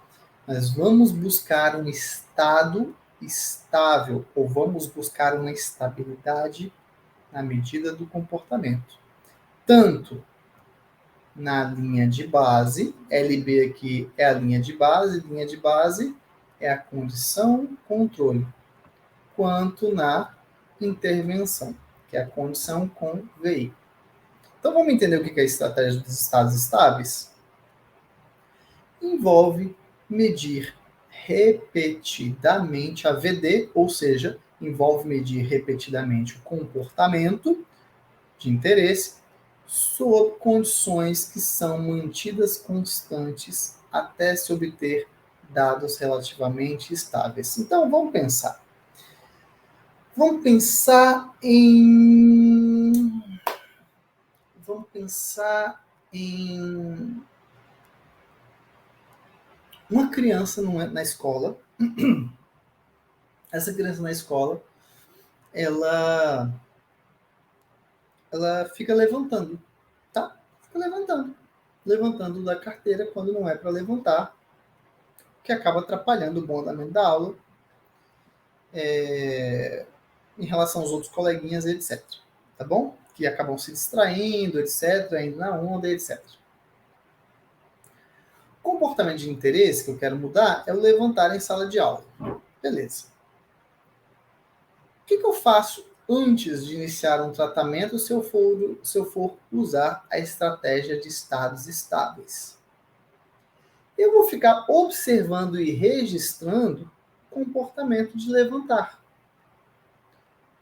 nós vamos buscar um estado estável, ou vamos buscar uma estabilidade na medida do comportamento. Tanto na linha de base, LB aqui é a linha de base é a condição controle, quanto na intervenção, que é a condição com VI. Então vamos entender o que é a estratégia dos estados estáveis? Envolve medir repetidamente a VD, ou seja, envolve medir repetidamente o comportamento de interesse sob condições que são mantidas constantes até se obter dados relativamente estáveis. Então, vamos pensar. Vamos pensar em uma criança na escola. Essa criança na escola, ela fica levantando, tá? Fica levantando da carteira quando não é para levantar, que acaba atrapalhando o bom andamento da aula, em relação aos outros coleguinhas, etc. Tá bom? Que acabam se distraindo, etc., indo na onda, etc. O comportamento de interesse que eu quero mudar é o levantar em sala de aula. Beleza. O que eu faço antes de iniciar um tratamento se eu for usar a estratégia de estados estáveis? Eu vou ficar observando e registrando o comportamento de levantar.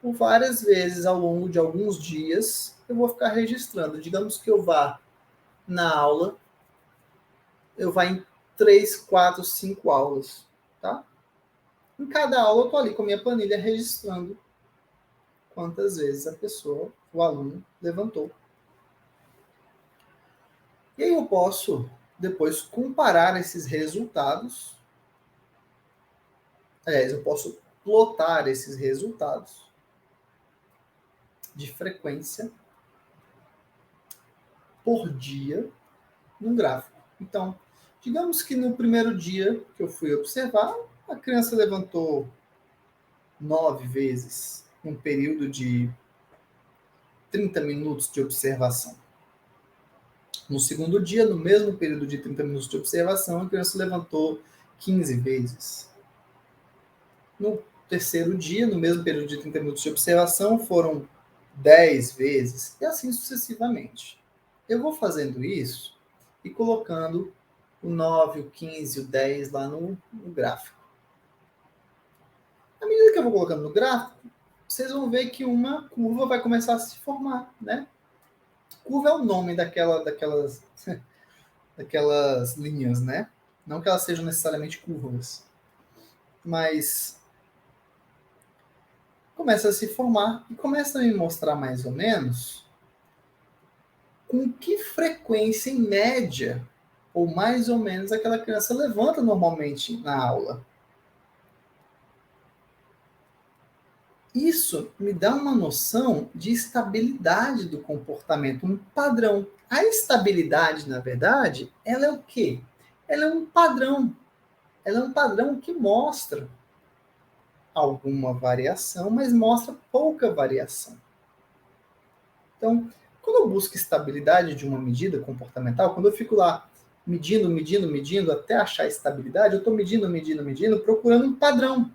Por várias vezes ao longo de alguns dias, eu vou ficar registrando. Digamos que eu vá na aula, eu vá em 3, 4, 5 aulas, tá? Em cada aula eu estou ali com a minha planilha registrando quantas vezes o aluno, levantou. E aí eu posso depois comparar esses resultados. Eu posso plotar esses resultados de frequência por dia num gráfico. Então, digamos que no primeiro dia que eu fui observar, a criança levantou 9 vezes em um período de 30 minutos de observação. No segundo dia, no mesmo período de 30 minutos de observação, a criança levantou 15 vezes. No terceiro dia, no mesmo período de 30 minutos de observação, foram 10 vezes, e assim sucessivamente. Eu vou fazendo isso e colocando o 9, o 15, o 10 lá no gráfico. À medida que eu vou colocando no gráfico, vocês vão ver que uma curva vai começar a se formar, né? Curva é o nome daquelas linhas, né? Não que elas sejam necessariamente curvas, mas começa a se formar e começa a me mostrar mais ou menos com que frequência, em média, ou mais ou menos, aquela criança levanta normalmente na aula. Isso me dá uma noção de estabilidade do comportamento, um padrão. A estabilidade, na verdade, ela é o quê? Ela é um padrão. Ela é um padrão que mostra alguma variação, mas mostra pouca variação. Então, quando eu busco estabilidade de uma medida comportamental, quando eu fico lá medindo até achar estabilidade, eu estou medindo, procurando um padrão.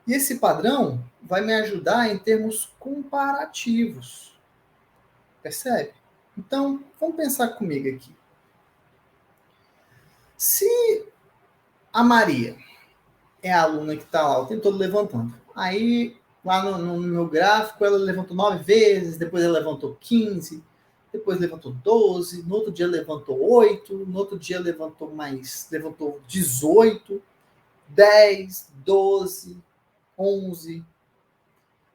E esse padrão vai me ajudar em termos comparativos. Percebe? Então, vamos pensar comigo aqui. Se a Maria é a aluna que está lá o tempo todo levantando, aí lá no meu gráfico ela levantou 9 vezes, depois ela levantou 15, depois levantou 12, no outro dia levantou 8, no outro dia levantou 18, 10, 12, 11. O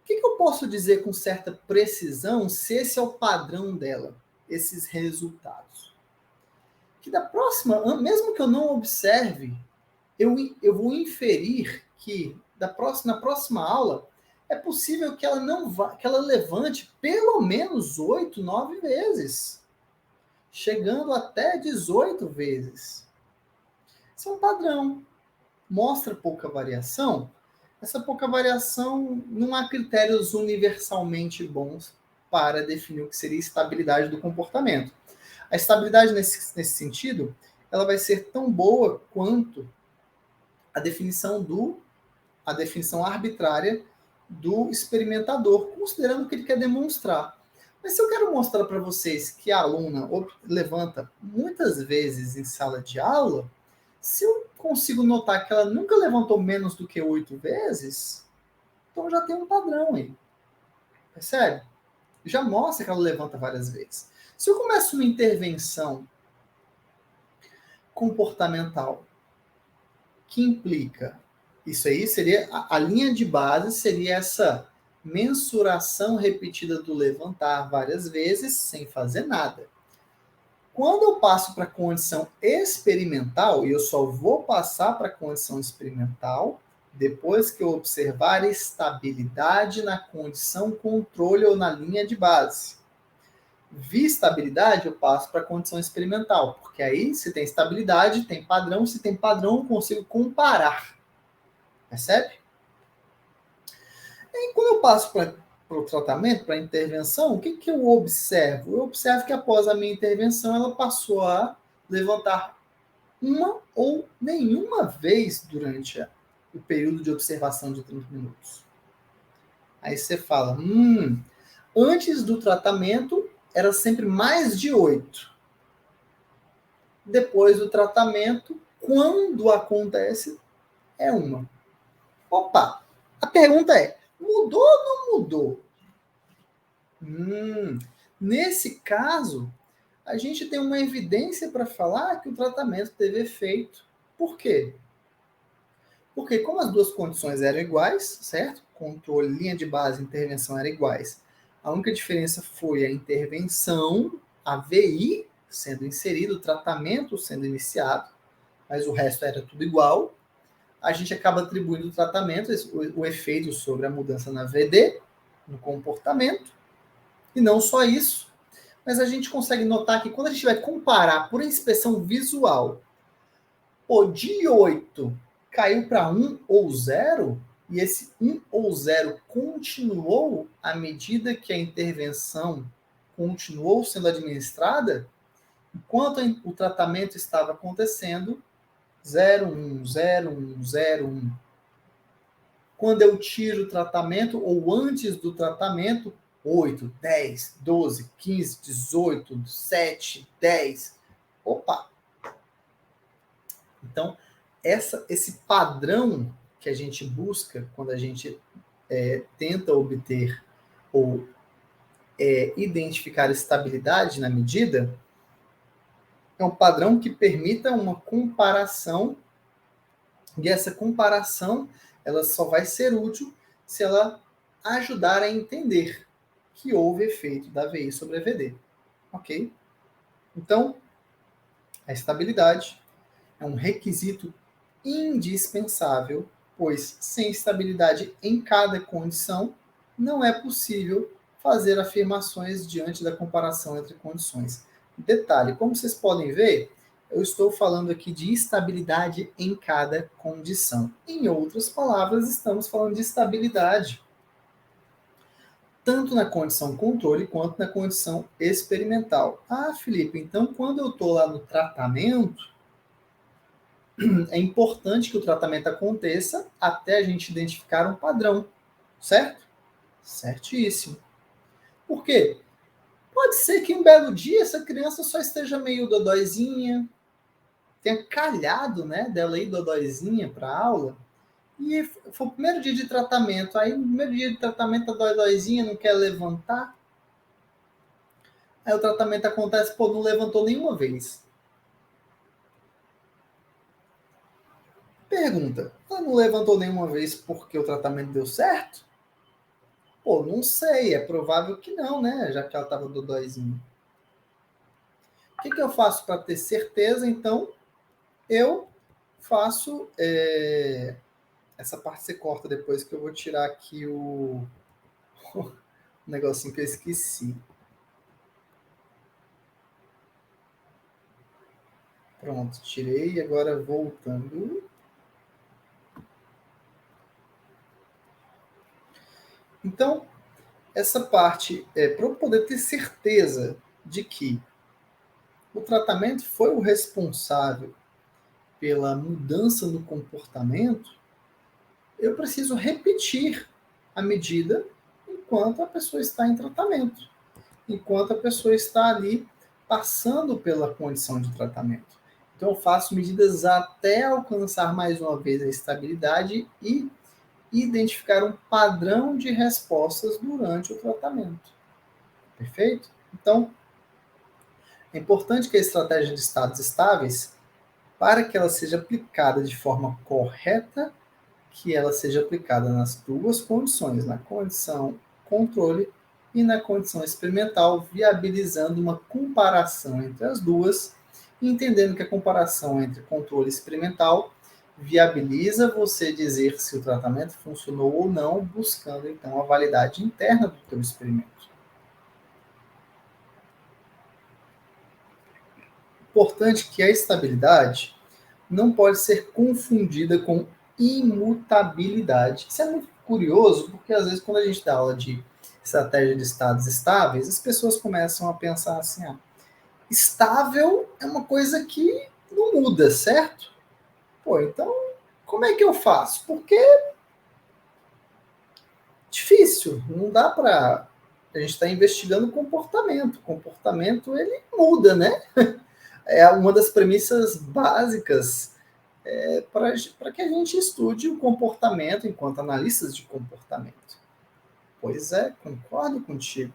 que eu posso dizer com certa precisão se esse é o padrão dela, esses resultados? Que da próxima, mesmo que eu não observe, eu vou inferir que na próxima aula é possível que que ela levante pelo menos 8, 9 vezes, chegando até 18 vezes. Isso é um padrão. mostra pouca variação, essa pouca variação não há critérios universalmente bons para definir o que seria estabilidade do comportamento. A estabilidade nesse sentido, ela vai ser tão boa quanto a definição arbitrária do experimentador, considerando que ele quer demonstrar. Mas se eu quero mostrar para vocês que a aluna levanta muitas vezes em sala de aula, se eu consigo notar que ela nunca levantou menos do que 8 vezes, então já tem um padrão aí. Percebe? Já mostra que ela levanta várias vezes. Se eu começo uma intervenção comportamental que implica isso aí, seria a linha de base seria essa mensuração repetida do levantar várias vezes sem fazer nada. Quando eu passo para a condição experimental, e eu só vou passar para a condição experimental depois que eu observar estabilidade na condição controle ou na linha de base. Vi estabilidade, eu passo para a condição experimental, porque aí, se tem estabilidade, tem padrão, se tem padrão, eu consigo comparar. Percebe? E quando eu passo para o tratamento, para a intervenção, o que eu observo? Eu observo que após a minha intervenção, ela passou a levantar uma ou nenhuma vez durante o período de observação de 30 minutos. Aí você fala, antes do tratamento era sempre mais de 8. Depois do tratamento, quando acontece, é uma. Opa! A pergunta é, mudou ou não mudou? Nesse caso, a gente tem uma evidência para falar que o tratamento teve efeito. Por quê? Porque como as duas condições eram iguais, certo? Controle, linha de base e intervenção eram iguais. A única diferença foi a intervenção, a VI sendo inserido, o tratamento sendo iniciado, mas o resto era tudo igual. A gente acaba atribuindo o tratamento, o efeito sobre a mudança na VD, no comportamento, e não só isso, mas a gente consegue notar que quando a gente vai comparar por inspeção visual, o de 8 caiu para 1 ou 0, e esse 1 ou 0 continuou à medida que a intervenção continuou sendo administrada, enquanto o tratamento estava acontecendo, 0,1, 0,1, 0,1. Quando eu tiro o tratamento, ou antes do tratamento, 8, 10, 12, 15, 18, 7, 10. Opa! Então, esse padrão que a gente busca quando a gente tenta obter ou identificar estabilidade na medida, é um padrão que permita uma comparação, e essa comparação ela só vai ser útil se ela ajudar a entender que houve efeito da VI sobre a VD. Ok? Então, a estabilidade é um requisito indispensável, pois sem estabilidade em cada condição, não é possível fazer afirmações diante da comparação entre condições. Detalhe, como vocês podem ver, eu estou falando aqui de estabilidade em cada condição. Em outras palavras, estamos falando de estabilidade tanto na condição controle quanto na condição experimental. Ah, Felipe, então quando eu estou lá no tratamento, é importante que o tratamento aconteça até a gente identificar um padrão, certo? Certíssimo. Por quê? Pode ser que um belo dia essa criança só esteja meio dodóizinha, tenha calhado, né, dela ir dodóizinha para a aula, e foi o primeiro dia de tratamento. Aí, no primeiro dia de tratamento, a dodóizinha não quer levantar. Aí o tratamento acontece, pô, não levantou nenhuma vez. Pergunta, ela não levantou nenhuma vez porque o tratamento deu certo? Pô, não sei, é provável que não, né? Já que ela estava dodóizinha. O que eu faço para ter certeza? Então, eu faço... Essa parte você corta depois que eu vou tirar aqui o negocinho que eu esqueci. Pronto, tirei e agora voltando. Então, essa parte, para eu poder ter certeza de que o tratamento foi o responsável pela mudança no comportamento, eu preciso repetir a medida enquanto a pessoa está em tratamento, enquanto a pessoa está ali passando pela condição de tratamento. Então, eu faço medidas até alcançar mais uma vez a estabilidade e identificar um padrão de respostas durante o tratamento. Perfeito? Então, é importante que a estratégia de estados estáveis, para que ela seja aplicada de forma correta, que ela seja aplicada nas duas condições, na condição controle e na condição experimental, viabilizando uma comparação entre as duas, entendendo que a comparação entre controle e experimental viabiliza você dizer se o tratamento funcionou ou não, buscando então a validade interna do teu experimento. Importante que a estabilidade não pode ser confundida com imutabilidade. Isso é muito curioso, porque às vezes quando a gente dá aula de estratégia de estados estáveis, as pessoas começam a pensar assim, estável é uma coisa que não muda, certo? Pô, então como é que eu faço? Porque é difícil, não dá para... A gente está investigando o comportamento. O comportamento, ele muda, né? É uma das premissas básicas para que a gente estude o comportamento enquanto analistas de comportamento. Pois é, concordo contigo.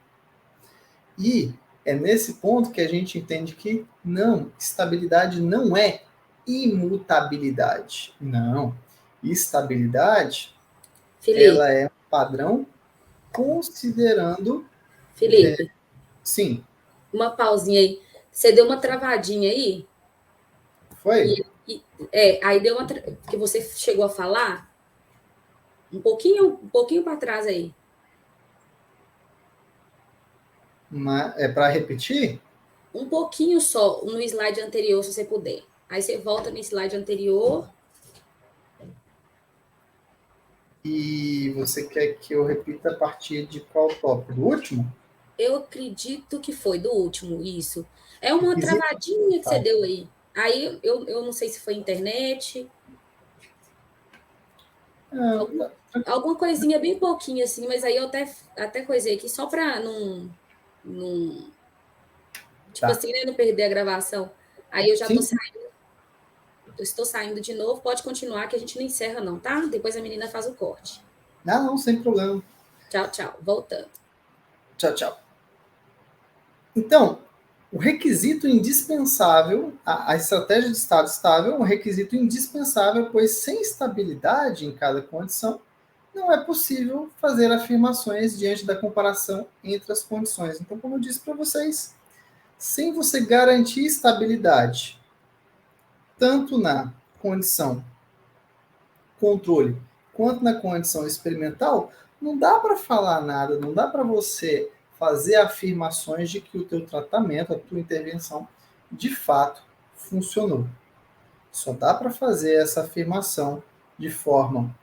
E é nesse ponto que a gente entende que não, estabilidade não é imutabilidade. Não. Estabilidade, Felipe, ela é um padrão considerando... Felipe, Sim, uma pausinha aí. Você deu uma travadinha aí? foi? Aí deu uma que você chegou a falar um pouquinho para trás aí. É para repetir? Um pouquinho só no slide anterior, se você puder. Aí você volta no slide anterior. E você quer que eu repita a partir de qual tópico? Do último? Eu acredito que foi do último, isso. É uma Requisito. travadinha que você Tá. deu aí. Aí eu não sei se foi internet, Ah, alguma, alguma coisinha bem pouquinho assim, mas aí eu até coisei aqui só para não tipo tá. assim, né, não perder a gravação. Aí eu já Sim, tô sim. saindo, estou saindo de novo, pode continuar que a gente não encerra não, tá? Depois a menina faz o corte. Não, não, sem problema. Tchau, tchau. Voltando. Tchau, tchau. Então, o requisito indispensável, a estratégia de estado estável é um requisito indispensável, pois sem estabilidade em cada condição, não é possível fazer afirmações diante da comparação entre as condições. Então, como eu disse para vocês, sem você garantir estabilidade, tanto na condição controle quanto na condição experimental, não dá para falar nada, não dá para você fazer afirmações de que o teu tratamento, a tua intervenção, de fato funcionou. Só dá para fazer essa afirmação de forma...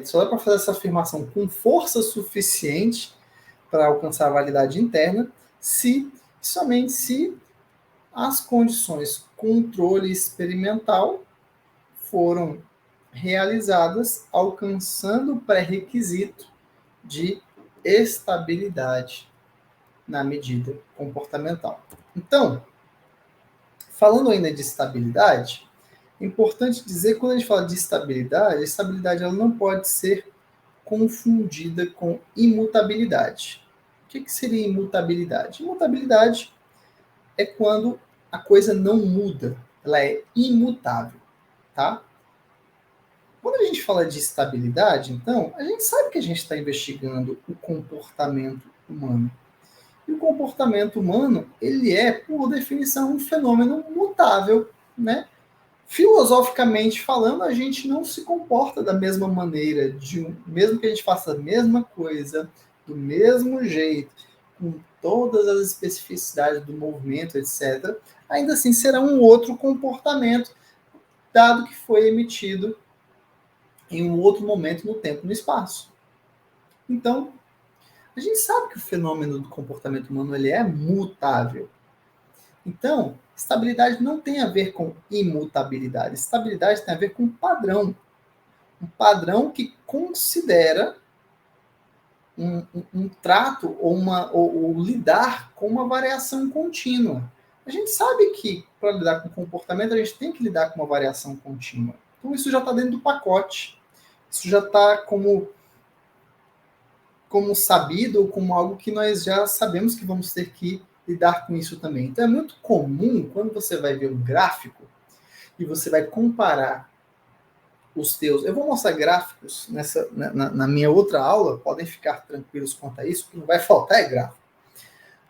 só dá para fazer essa afirmação com força suficiente para alcançar a validade interna, se somente se as condições controle experimental foram realizadas alcançando o pré-requisito de estabilidade na medida comportamental. Então, falando ainda de estabilidade, é importante dizer que quando a gente fala de estabilidade, a estabilidade ela não pode ser confundida com imutabilidade. O que seria imutabilidade? Imutabilidade é quando a coisa não muda, ela é imutável, tá? Quando a gente fala de estabilidade, então, a gente sabe que a gente está investigando o comportamento humano. E o comportamento humano, ele é, por definição, um fenômeno mutável, né? Filosoficamente falando, a gente não se comporta da mesma maneira, mesmo que a gente faça a mesma coisa, do mesmo jeito, com todas as especificidades do movimento, etc., ainda assim será um outro comportamento, dado que foi emitido em um outro momento no tempo e no espaço. Então, a gente sabe que o fenômeno do comportamento humano ele é mutável. Então, estabilidade não tem a ver com imutabilidade. Estabilidade tem a ver com padrão. Um padrão que considera um trato ou lidar com uma variação contínua. A gente sabe que para lidar com comportamento a gente tem que lidar com uma variação contínua. Então isso já está dentro do pacote. Isso já está como sabido ou como algo que nós já sabemos que vamos ter que lidar com isso também. Então é muito comum quando você vai ver um gráfico e você vai comparar os teus. Eu vou mostrar gráficos na minha outra aula, podem ficar tranquilos quanto a isso, que não vai faltar é gráfico.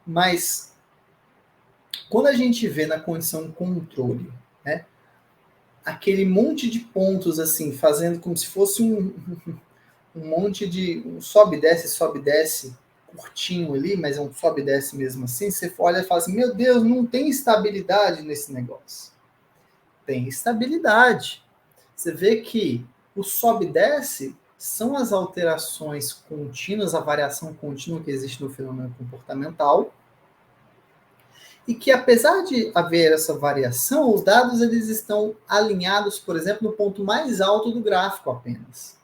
Mas quando a gente vê na condição controle, né, aquele monte de pontos assim, fazendo como se fosse um monte de um sobe e desce, curtinho ali, mas é um sobe e desce mesmo assim, você olha e fala assim, meu Deus, não tem estabilidade nesse negócio. Tem estabilidade. Você vê que o sobe e desce são as alterações contínuas, a variação contínua que existe no fenômeno comportamental, e que apesar de haver essa variação, os dados eles estão alinhados, por exemplo, no ponto mais alto do gráfico apenas.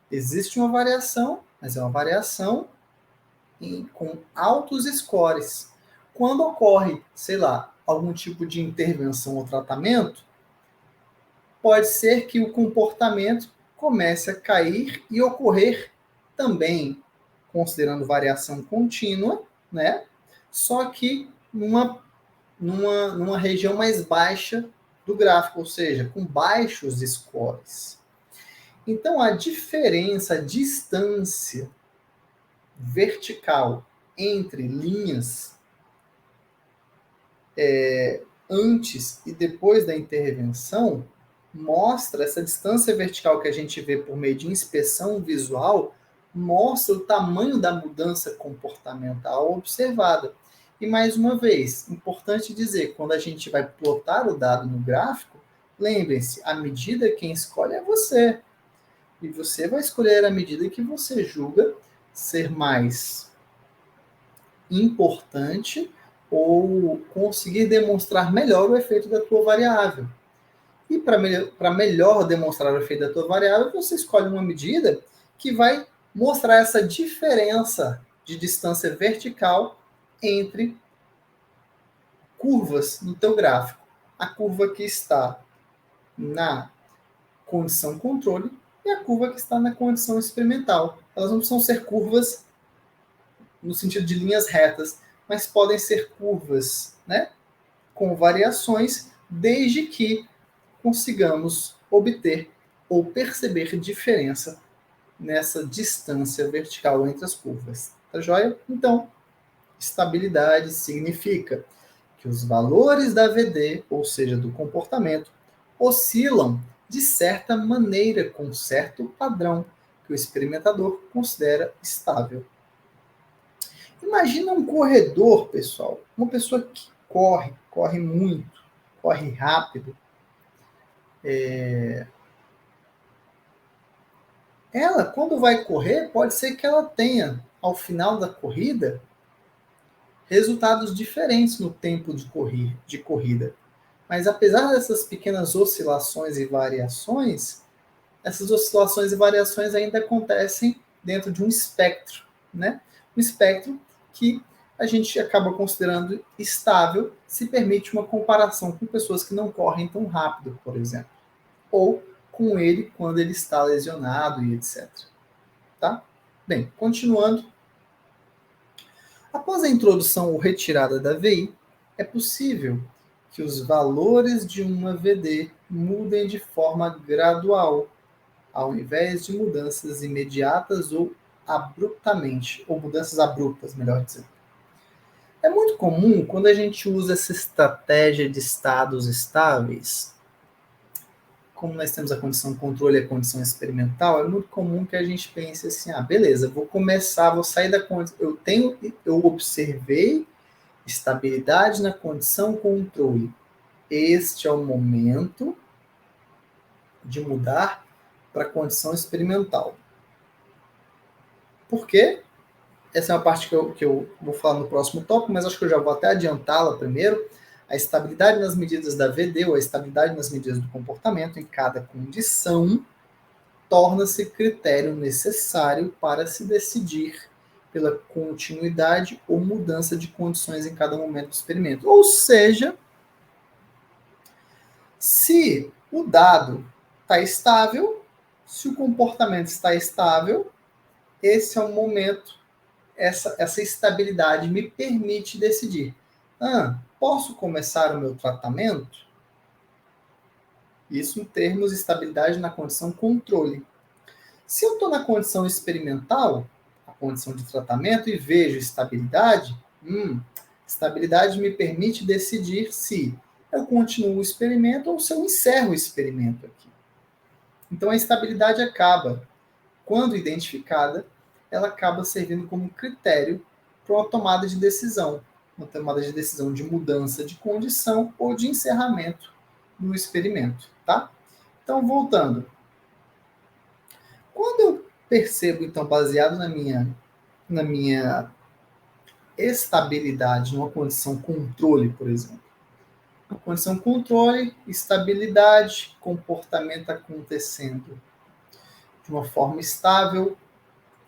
Existe uma variação, mas é uma variação com altos scores. Quando ocorre, sei lá, algum tipo de intervenção ou tratamento, pode ser que o comportamento comece a cair e ocorrer também, considerando variação contínua, né? Só que numa região mais baixa do gráfico, ou seja, com baixos scores. Então, a diferença, a distância vertical entre linhas antes e depois da intervenção mostra essa distância vertical que a gente vê por meio de inspeção visual, mostra o tamanho da mudança comportamental observada. E mais uma vez, importante dizer, quando a gente vai plotar o dado no gráfico, lembrem-se, a medida quem escolhe é você. E você vai escolher a medida que você julga ser mais importante ou conseguir demonstrar melhor o efeito da tua variável. E para melhor demonstrar o efeito da tua variável, você escolhe uma medida que vai mostrar essa diferença de distância vertical entre curvas no teu gráfico. A curva que está na condição controle e a curva que está na condição experimental. Elas não precisam ser curvas no sentido de linhas retas, mas podem ser curvas, né, com variações, desde que consigamos obter ou perceber diferença nessa distância vertical entre as curvas. Tá joia? Então, estabilidade significa que os valores da VD, ou seja, do comportamento, oscilam de certa maneira com certo padrão que o experimentador considera estável. Imagina um corredor, pessoal, uma pessoa que corre muito, corre rápido. Ela, quando vai correr, pode ser que ela tenha, ao final da corrida, resultados diferentes no tempo de corrida. Mas apesar dessas pequenas oscilações e variações, essas oscilações e variações ainda acontecem dentro de um espectro, né? Um espectro que a gente acaba considerando estável se permite uma comparação com pessoas que não correm tão rápido, por exemplo. Ou com ele quando ele está lesionado e etc. Tá? Bem, continuando. Após a introdução ou retirada da VI, é possível que os valores de uma VD mudem de forma gradual, ao invés de mudanças imediatas ou abruptamente, ou mudanças abruptas, melhor dizendo. É muito comum, quando a gente usa essa estratégia de estados estáveis, como nós temos a condição controle e a condição experimental, é muito comum que a gente pense assim, beleza, vou sair da condição, eu observei estabilidade na condição controle. Este é o momento de mudar para a condição experimental. Por quê? Essa é uma parte que eu vou falar no próximo tópico, mas acho que eu já vou até adiantá-la primeiro. A estabilidade nas medidas da VD, ou a estabilidade nas medidas do comportamento em cada condição, torna-se critério necessário para se decidir pela continuidade ou mudança de condições em cada momento do experimento. Ou seja, se o dado está estável, se o comportamento está estável, esse é o momento, essa estabilidade me permite decidir. Posso começar o meu tratamento? Isso em termos de estabilidade na condição controle. Se eu estou na condição experimental, a condição de tratamento, e vejo estabilidade, estabilidade me permite decidir se eu continuo o experimento ou se eu encerro o experimento aqui. Então a estabilidade acaba, quando identificada, ela acaba servindo como critério para uma tomada de decisão de mudança de condição ou de encerramento do experimento, tá? Então, voltando. Quando eu percebo, então, baseado na minha estabilidade, numa condição controle, por exemplo. Uma condição controle, estabilidade, comportamento acontecendo de uma forma estável,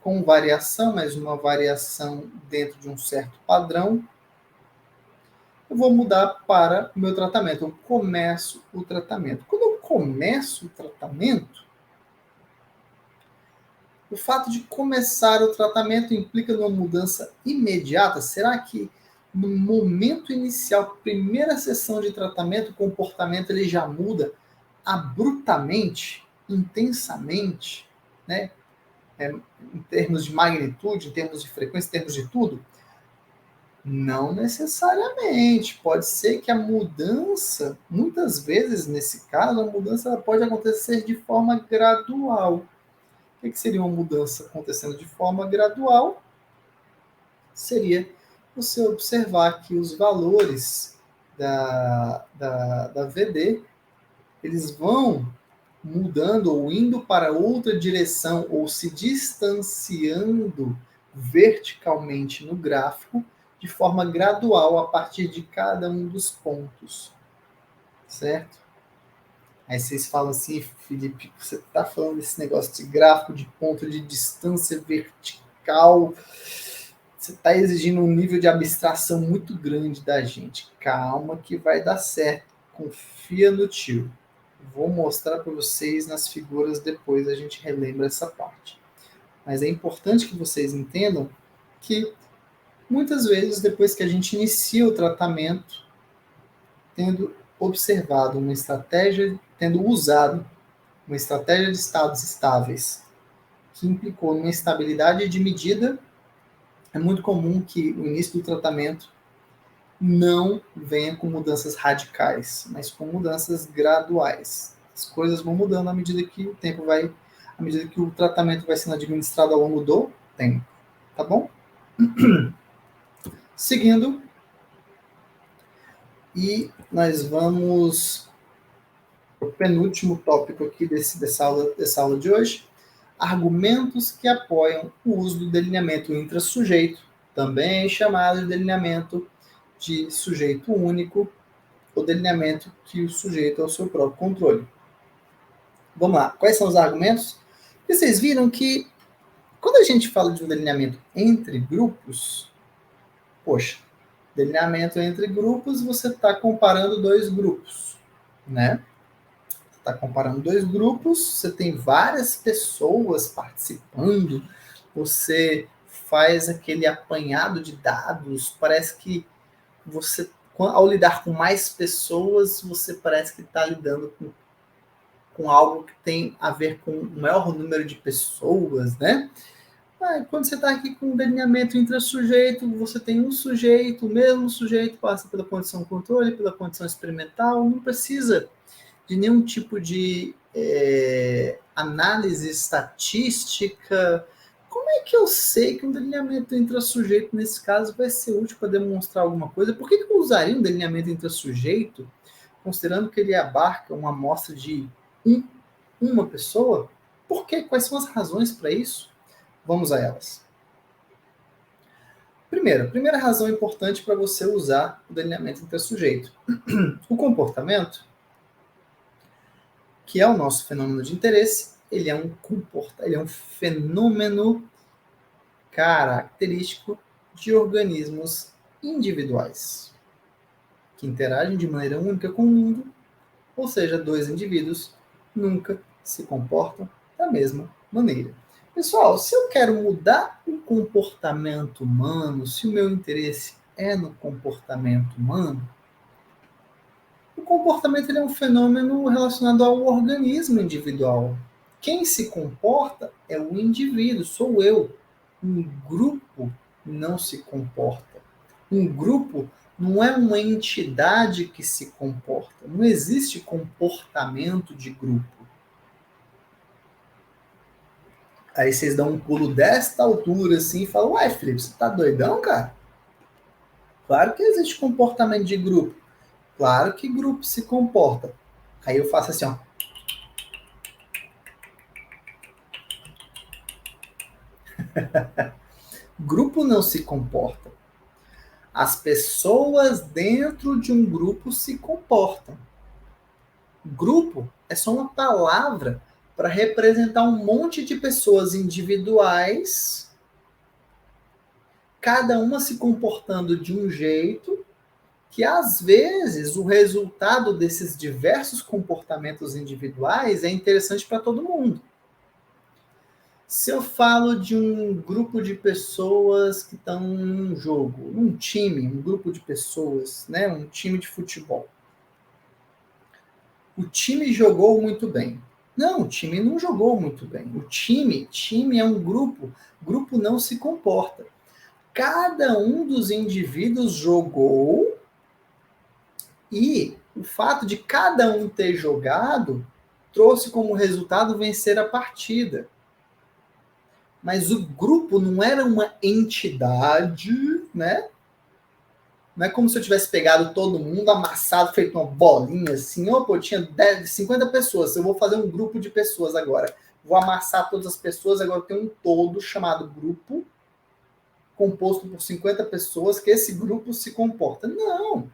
com variação, mas uma variação dentro de um certo padrão, eu vou mudar para o meu tratamento. Eu começo o tratamento. Quando eu começo o tratamento, o fato de começar o tratamento implica numa mudança imediata? Será que no momento inicial, primeira sessão de tratamento, o comportamento ele já muda abruptamente, intensamente, né? Em termos de magnitude, em termos de frequência, em termos de tudo? Não necessariamente. Pode ser que a mudança, muitas vezes nesse caso, a mudança ela pode acontecer de forma gradual. O que seria uma mudança acontecendo de forma gradual? Seria você observar que os valores da VD eles vão mudando ou indo para outra direção ou se distanciando verticalmente no gráfico de forma gradual a partir de cada um dos pontos, certo? Aí vocês falam assim, Felipe, você está falando desse negócio de gráfico de ponto de distância vertical, você está exigindo um nível de abstração muito grande da gente. Calma que vai dar certo, confia no tio. Vou mostrar para vocês nas figuras depois, a gente relembra essa parte. Mas é importante que vocês entendam que muitas vezes, depois que a gente inicia o tratamento, tendo observado uma estratégia, tendo usado uma estratégia de estados estáveis, que implicou numa estabilidade de medida, é muito comum que o início do tratamento não venha com mudanças radicais, mas com mudanças graduais. As coisas vão mudando à medida que o tempo vai, à medida que o tratamento vai sendo administrado ao longo do tempo, tá bom? Seguindo, e nós vamos para o penúltimo tópico aqui dessa aula de hoje, argumentos que apoiam o uso do delineamento intrassujeito, também chamado de delineamento de sujeito único, o delineamento que o sujeito é o seu próprio controle. Vamos lá, quais são os argumentos? E vocês viram que quando a gente fala de um delineamento entre grupos, poxa, delineamento entre grupos, você está comparando dois grupos, né? Você está comparando dois grupos, você tem várias pessoas participando, você faz aquele apanhado de dados, parece que você, ao lidar com mais pessoas, você parece que está lidando com algo que tem a ver com o maior número de pessoas, né? Quando você está aqui com um delineamento intrassujeito, você tem um sujeito, o mesmo sujeito passa pela condição controle, pela condição experimental, não precisa de nenhum tipo de análise estatística. Como é que eu sei que um delineamento intrassujeito, nesse caso, vai ser útil para demonstrar alguma coisa? Por que eu usaria um delineamento intrassujeito, considerando que ele abarca uma amostra de uma pessoa? Por quê? Quais são as razões para isso? Vamos a elas. Primeira razão importante para você usar o delineamento intersujeito. O comportamento, que é o nosso fenômeno de interesse, ele é um fenômeno característico de organismos individuais, que interagem de maneira única com o mundo, ou seja, dois indivíduos nunca se comportam da mesma maneira. Pessoal, se eu quero mudar o comportamento humano, se o meu interesse é no comportamento humano, o comportamento ele é um fenômeno relacionado ao organismo individual. Quem se comporta é o indivíduo, sou eu. Um grupo não se comporta. Um grupo não é uma entidade que se comporta. Não existe comportamento de grupo. Aí vocês dão um pulo desta altura assim e falam, uai, Felipe, você tá doidão, cara? Claro que existe comportamento de grupo. Claro que grupo se comporta. Aí eu faço assim, ó. Grupo não se comporta. As pessoas dentro de um grupo se comportam. Grupo é só uma palavra para representar um monte de pessoas individuais, cada uma se comportando de um jeito, que às vezes o resultado desses diversos comportamentos individuais é interessante para todo mundo. Se eu falo de um grupo de pessoas que estão num jogo, num time, um grupo de pessoas, né, um time de futebol. O time jogou muito bem. Não, o time não jogou muito bem. O time é um grupo. Grupo não se comporta. Cada um dos indivíduos jogou e o fato de cada um ter jogado trouxe como resultado vencer a partida. Mas o grupo não era uma entidade, né? Não é como se eu tivesse pegado todo mundo, amassado, feito uma bolinha assim. Opa, eu tinha 50 pessoas, eu vou fazer um grupo de pessoas agora. Vou amassar todas as pessoas, agora tem um todo chamado grupo, composto por 50 pessoas, que esse grupo se comporta. Não,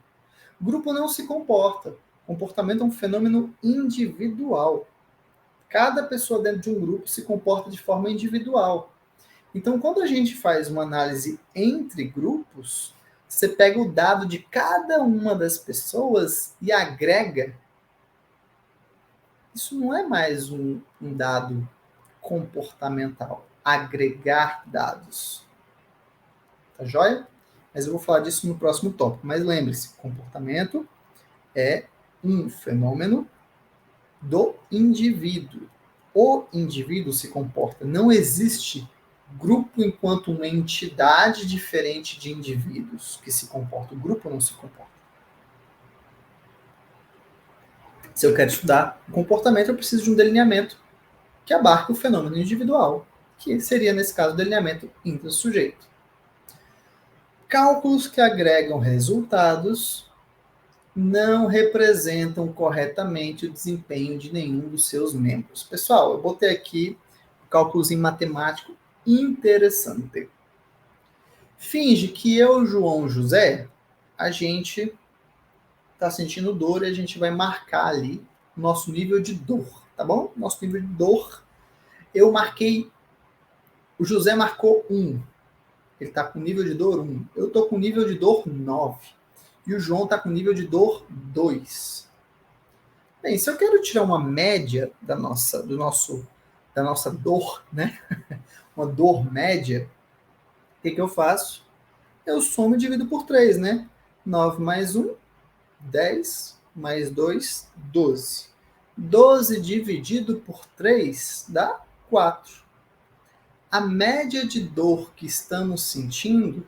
o grupo não se comporta. Comportamento é um fenômeno individual. Cada pessoa dentro de um grupo se comporta de forma individual. Então, quando a gente faz uma análise entre grupos, você pega o dado de cada uma das pessoas e agrega. Isso não é mais um dado comportamental. Agregar dados. Tá joia? Mas eu vou falar disso no próximo tópico. Mas lembre-se, comportamento é um fenômeno do indivíduo. O indivíduo se comporta. Não existe grupo enquanto uma entidade diferente de indivíduos que se comportam. O grupo não se comporta. Se eu quero estudar comportamento, eu preciso de um delineamento que abarque o fenômeno individual, que seria, nesse caso, o delineamento intra-sujeito. Cálculos que agregam resultados não representam corretamente o desempenho de nenhum dos seus membros. Pessoal, eu botei aqui um cálculozinho matemático interessante. Finge que eu, João José, a gente está sentindo dor e a gente vai marcar ali o nosso nível de dor, tá bom? Nosso nível de dor. Eu marquei, o José marcou 1. Ele está com nível de dor 1. Eu estou com nível de dor 9. E o João está com nível de dor 2. Bem, se eu quero tirar uma média da nossa dor, né? Uma dor média, o que eu faço? Eu somo e divido por 3, né? 9 mais 1, 10, mais 2, 12. 12 dividido por 3 dá 4. A média de dor que estamos sentindo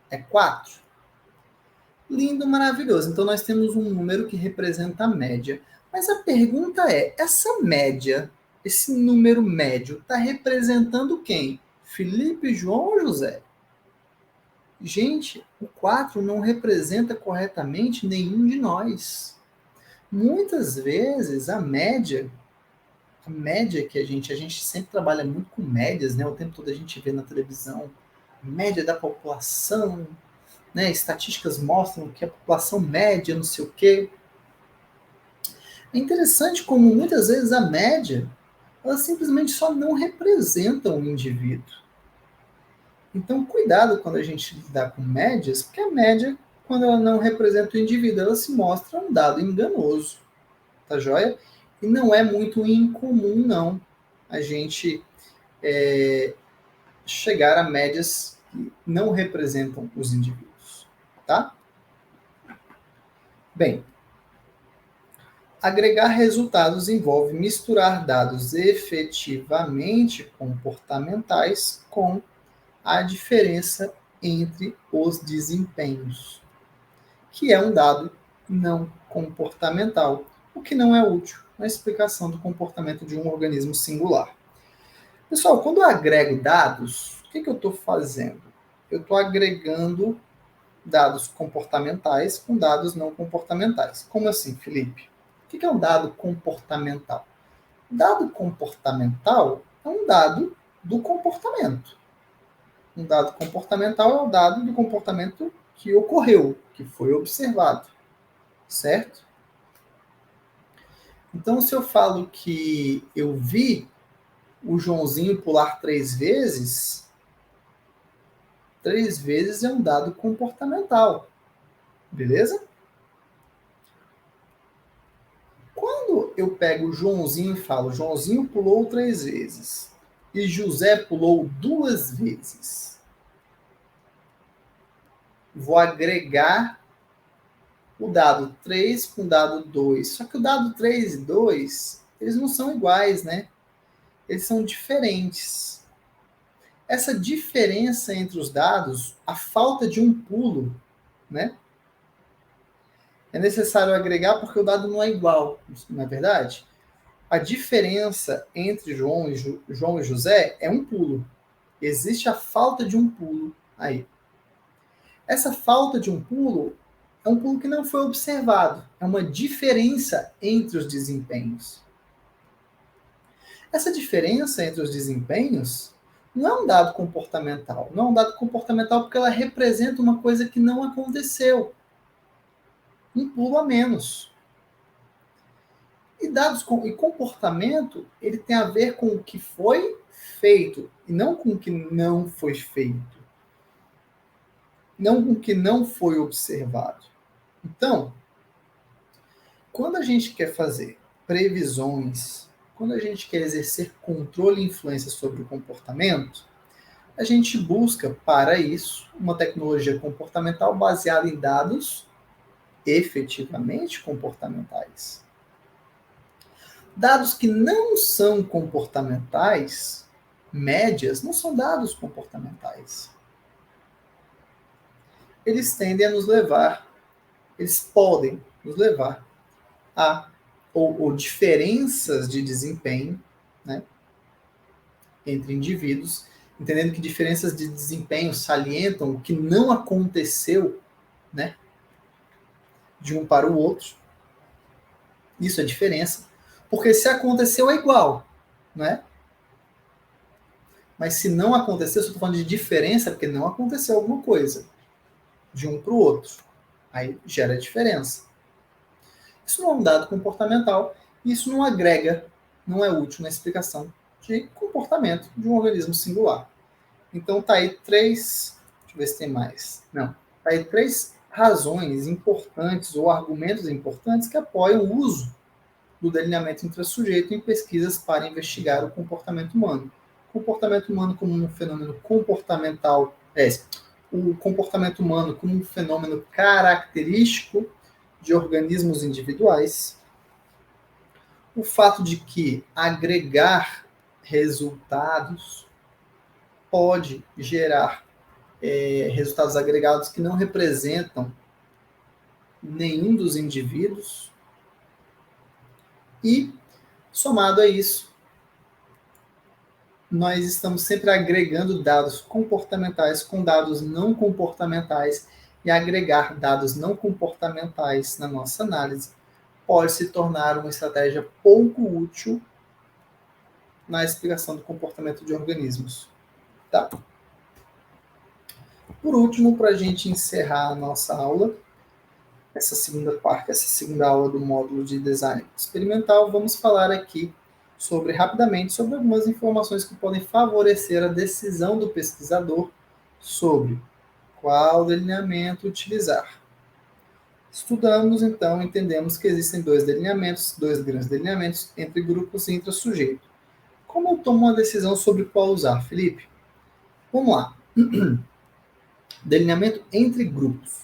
é 4. Lindo, maravilhoso. Então nós temos um número que representa a média. Mas a pergunta é, essa média, esse número médio, está representando quem? Felipe, João ou José? Gente, o 4 não representa corretamente nenhum de nós. Muitas vezes a média que a gente sempre trabalha muito com médias, né? O tempo todo a gente vê na televisão média da população, né? Estatísticas mostram que a população média, não sei o quê. É interessante como muitas vezes a média, ela simplesmente só não representa um indivíduo. Então, cuidado quando a gente lidar com médias, porque a média, quando ela não representa o indivíduo, ela se mostra um dado enganoso, tá joia? E não é muito incomum, não, a gente chegar a médias que não representam os indivíduos, tá? Bem, agregar resultados envolve misturar dados efetivamente comportamentais com a diferença entre os desempenhos, que é um dado não comportamental, o que não é útil na explicação do comportamento de um organismo singular. Pessoal, quando eu agrego dados, o que eu estou fazendo? Eu estou agregando dados comportamentais com dados não comportamentais. Como assim, Felipe? O que é um dado comportamental? Dado comportamental é um dado do comportamento. Um dado comportamental é o dado do comportamento que ocorreu, que foi observado, certo? Então, se eu falo que eu vi o Joãozinho pular 3 vezes é um dado comportamental, beleza? Quando eu pego o Joãozinho e falo, Joãozinho pulou 3 vezes e José pulou 2 vezes, vou agregar o dado 3 com o dado 2. Só que o dado 3 e 2, eles não são iguais, né? Eles são diferentes. Essa diferença entre os dados, a falta de um pulo, né? É necessário agregar porque o dado não é igual, não é verdade? A diferença entre João e José é um pulo. Existe a falta de um pulo aí. Essa falta de um pulo é um pulo que não foi observado. É uma diferença entre os desempenhos. Essa diferença entre os desempenhos não é um dado comportamental. Não é um dado comportamental porque ela representa uma coisa que não aconteceu. Um pulo a menos. E dados e comportamento, ele tem a ver com o que foi feito e não com o que não foi feito. Não com o que não foi observado. Então, quando a gente quer fazer previsões, quando a gente quer exercer controle e influência sobre o comportamento, a gente busca, para isso, uma tecnologia comportamental baseada em dados efetivamente comportamentais. Dados que não são comportamentais, médias, não são dados comportamentais. Eles tendem a nos levar, eles podem nos levar a ou diferenças de desempenho, né, entre indivíduos, entendendo que diferenças de desempenho salientam o que não aconteceu, né, de um para o outro. Isso é diferença. Porque se aconteceu é igual, né? Mas se não aconteceu, se eu estou falando de diferença, é porque não aconteceu alguma coisa de um para o outro. Aí gera diferença. Isso não é um dado comportamental, e isso não agrega, não é útil na explicação de comportamento de um organismo singular. Então tá aí três, deixa eu ver se tem mais. Não, tá aí três razões importantes ou argumentos importantes que apoiam o uso do delineamento intrassujeito em pesquisas para investigar o comportamento humano. O comportamento humano como um fenômeno comportamental, o comportamento humano como um fenômeno característico de organismos individuais, o fato de que agregar resultados pode gerar resultados agregados que não representam nenhum dos indivíduos, e, somado a isso, nós estamos sempre agregando dados comportamentais com dados não comportamentais, e agregar dados não comportamentais na nossa análise pode se tornar uma estratégia pouco útil na explicação do comportamento de organismos. Tá? Por último, para a gente encerrar a nossa aula, essa segunda aula do módulo de design experimental, vamos falar aqui rapidamente sobre algumas informações que podem favorecer a decisão do pesquisador sobre qual delineamento utilizar. Estudamos, então, entendemos que existem dois grandes delineamentos entre grupos e intra-sujeito. Como eu tomo uma decisão sobre qual usar, Felipe? Vamos lá. Delineamento entre grupos.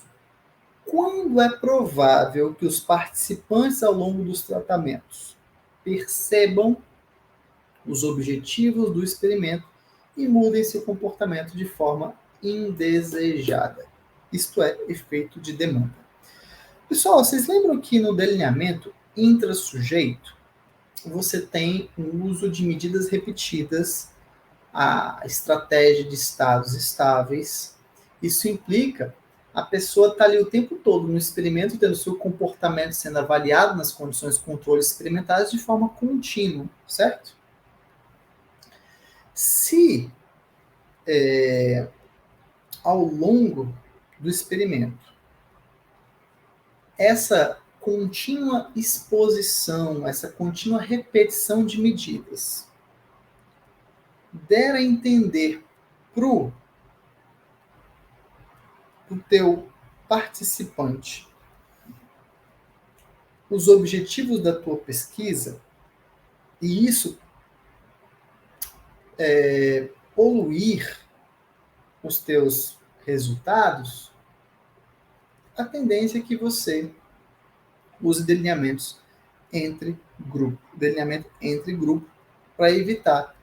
Quando é provável que os participantes ao longo dos tratamentos percebam os objetivos do experimento e mudem seu comportamento de forma indesejada? Isto é, efeito de demanda. Pessoal, vocês lembram que no delineamento intra-sujeito você tem o uso de medidas repetidas, a estratégia de estados estáveis. Isso implica a pessoa estar ali o tempo todo no experimento, tendo seu comportamento sendo avaliado nas condições de controle experimentais de forma contínua, certo? Se ao longo do experimento essa contínua exposição, essa contínua repetição de medidas der a entender para o teu participante os objetivos da tua pesquisa, e isso poluir os teus resultados, a tendência é que você use delineamento entre grupo, para evitar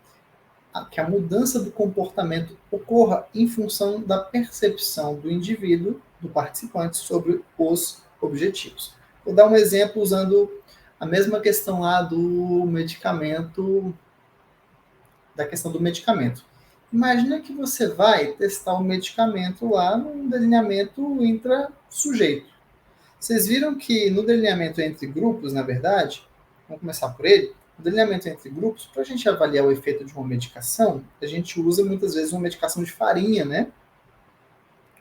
que a mudança do comportamento ocorra em função da percepção do indivíduo, do participante, sobre os objetivos. Vou dar um exemplo usando a mesma questão lá do medicamento, da questão do medicamento. Imagina que você vai testar o medicamento lá num delineamento intra-sujeito. Vocês viram que no delineamento entre grupos, na verdade, vamos começar por ele, o delineamento entre grupos, para a gente avaliar o efeito de uma medicação, a gente usa muitas vezes uma medicação de farinha, né?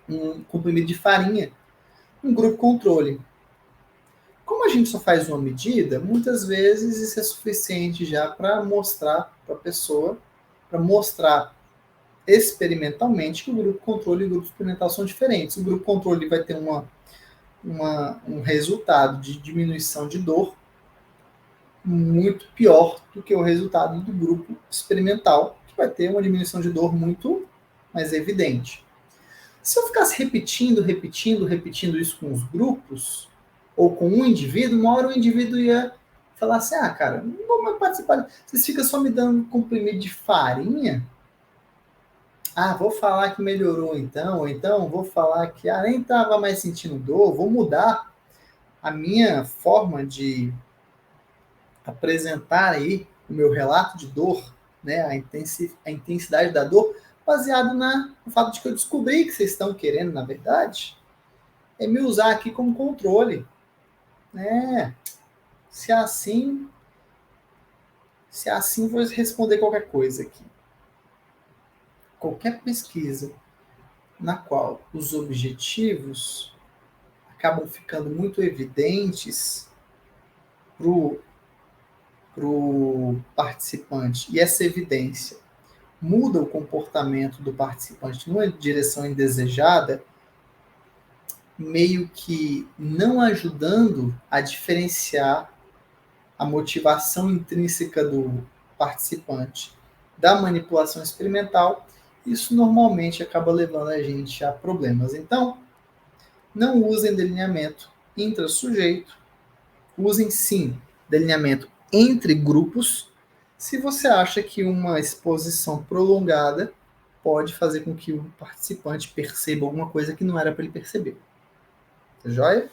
Um comprimido de farinha, um grupo controle. Como a gente só faz uma medida, muitas vezes isso é suficiente já para mostrar para a pessoa, para mostrar experimentalmente que o grupo controle e o grupo experimental são diferentes. O grupo controle vai ter um resultado de diminuição de dor muito pior do que o resultado do grupo experimental, que vai ter uma diminuição de dor muito mais evidente. Se eu ficasse repetindo isso com os grupos, ou com um indivíduo, uma hora o indivíduo ia falar assim, cara, não vou mais participar. Vocês ficam só me dando comprimido de farinha? Vou falar que melhorou então, ou então vou falar que nem estava mais sentindo dor, vou mudar a minha forma de apresentar aí o meu relato de dor, né, a intensidade da dor, baseado no fato de que eu descobri que vocês estão querendo, na verdade, é me usar aqui como controle. Né? Se é assim, vou responder qualquer coisa aqui. Qualquer pesquisa na qual os objetivos acabam ficando muito evidentes para o participante, e essa evidência muda o comportamento do participante numa direção indesejada, meio que não ajudando a diferenciar a motivação intrínseca do participante da manipulação experimental, isso normalmente acaba levando a gente a problemas. Então, não usem delineamento intra-sujeito, usem sim delineamento entre grupos, se você acha que uma exposição prolongada pode fazer com que o participante perceba alguma coisa que não era para ele perceber. Tá joia?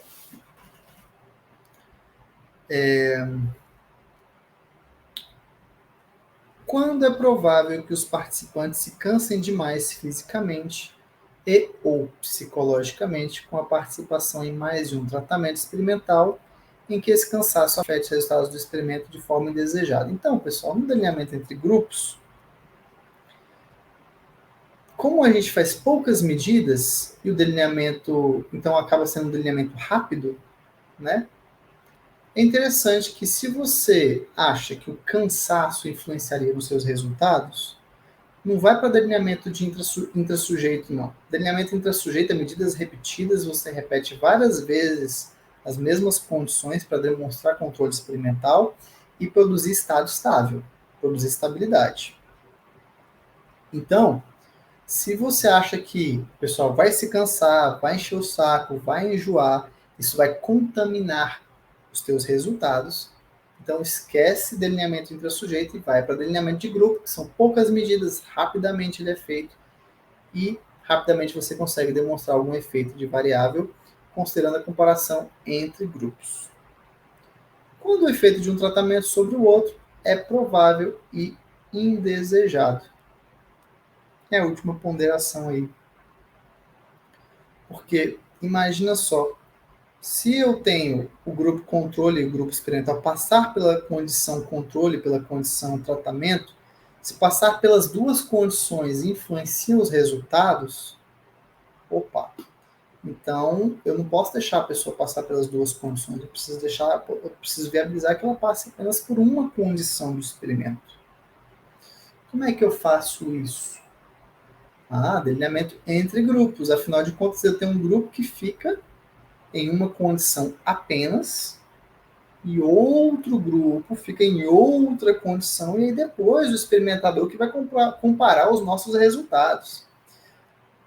Quando é provável que os participantes se cansem demais fisicamente e ou psicologicamente com a participação em mais de um tratamento experimental em que esse cansaço afete os resultados do experimento de forma indesejada? Então, pessoal, no delineamento entre grupos, como a gente faz poucas medidas e o delineamento, então acaba sendo um delineamento rápido, né? É interessante que se você acha que o cansaço influenciaria nos seus resultados, não vai para delineamento de intrassujeito, não. Delineamento intrassujeito é medidas repetidas, você repete várias vezes as mesmas condições para demonstrar controle experimental e produzir estado estável, produzir estabilidade. Então, se você acha que o pessoal vai se cansar, vai encher o saco, vai enjoar, isso vai contaminar os teus resultados, então esquece delineamento intrassujeito e vai para delineamento de grupo, que são poucas medidas, rapidamente ele é feito e rapidamente você consegue demonstrar algum efeito de variável, considerando a comparação entre grupos. Quando o efeito de um tratamento sobre o outro é provável e indesejado. É a última ponderação aí. Porque imagina só, se eu tenho o grupo controle e o grupo experimental passar pela condição controle, pela condição tratamento, se passar pelas duas condições influenciam os resultados, opa, então eu não posso deixar a pessoa passar pelas duas condições, eu preciso viabilizar que ela passe apenas por uma condição do experimento. Como é que eu faço isso? Delineamento entre grupos, afinal de contas eu tenho um grupo que fica em uma condição apenas e outro grupo fica em outra condição e aí depois o experimentador que vai comparar os nossos resultados.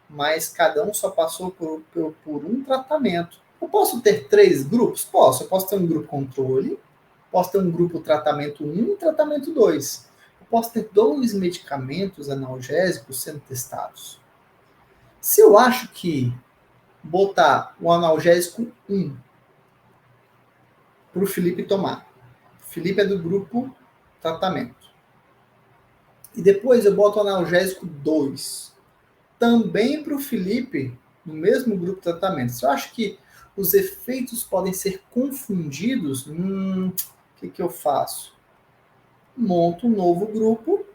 Mas cada um só passou por um tratamento. Eu posso ter 3 grupos? Posso. Eu posso ter um grupo controle, posso ter um grupo tratamento 1 e tratamento 2. Eu posso ter 2 medicamentos analgésicos sendo testados. Se eu acho que botar o analgésico 1 para o Felipe tomar. O Felipe é do grupo tratamento. E depois eu boto o analgésico 2. Também para o Felipe, no mesmo grupo de tratamento. Se eu acho que os efeitos podem ser confundidos, o que eu faço? Monto um novo grupo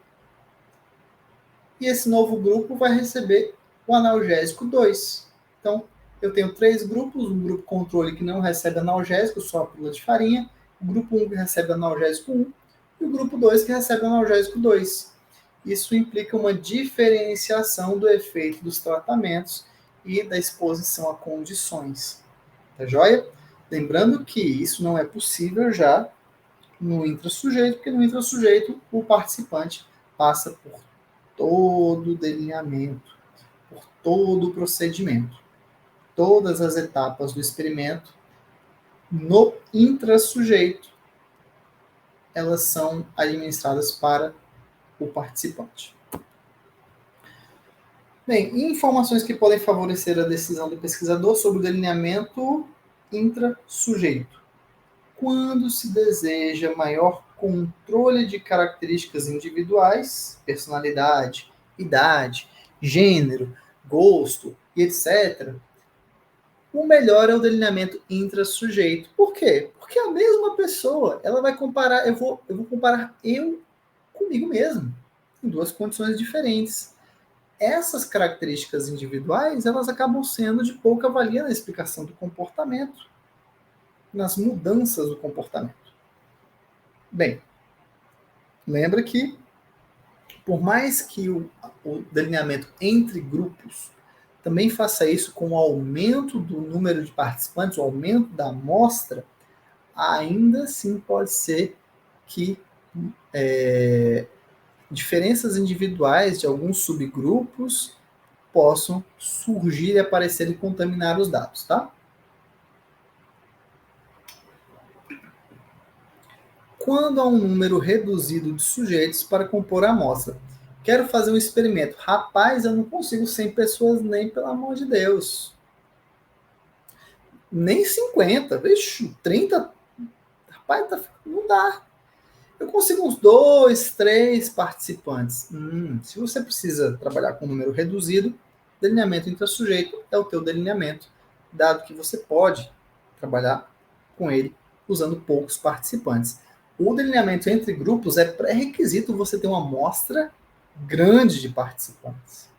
e esse novo grupo vai receber o analgésico 2. Então, eu tenho 3 grupos, um grupo controle que não recebe analgésico, só a pílula de farinha, o grupo 1 que recebe analgésico 1 e o grupo 2 que recebe analgésico 2. Isso implica uma diferenciação do efeito dos tratamentos e da exposição a condições. Tá joia? Lembrando que isso não é possível já no intrassujeito, porque no intrassujeito o participante passa por todo o delineamento, por todo o procedimento, todas as etapas do experimento. No intrassujeito, elas são administradas para o participante. Bem, informações que podem favorecer a decisão do pesquisador sobre o delineamento intrassujeito. Quando se deseja maior controle de características individuais, personalidade, idade, gênero, gosto e etc., o melhor é o delineamento intrassujeito. Por quê? Porque a mesma pessoa, ela vai comparar, eu vou comparar eu comigo mesmo, em 2 condições diferentes. Essas características individuais, elas acabam sendo de pouca valia na explicação do comportamento, nas mudanças do comportamento. Bem, lembra que, por mais que o delineamento entre grupos também faça isso com o aumento do número de participantes, o aumento da amostra, ainda assim pode ser que diferenças individuais de alguns subgrupos possam surgir e aparecer e contaminar os dados, tá? Quando há um número reduzido de sujeitos para compor a amostra. Quero fazer um experimento. Rapaz, eu não consigo 100 pessoas nem, pelo amor de Deus. Nem 50. Vixe, 30. Rapaz, não dá. Eu consigo uns 2, 3 participantes. Se você precisa trabalhar com um número reduzido, delineamento intrassujeito é o teu delineamento, dado que você pode trabalhar com ele usando poucos participantes. O delineamento entre grupos é pré-requisito você ter uma amostra grande de participantes.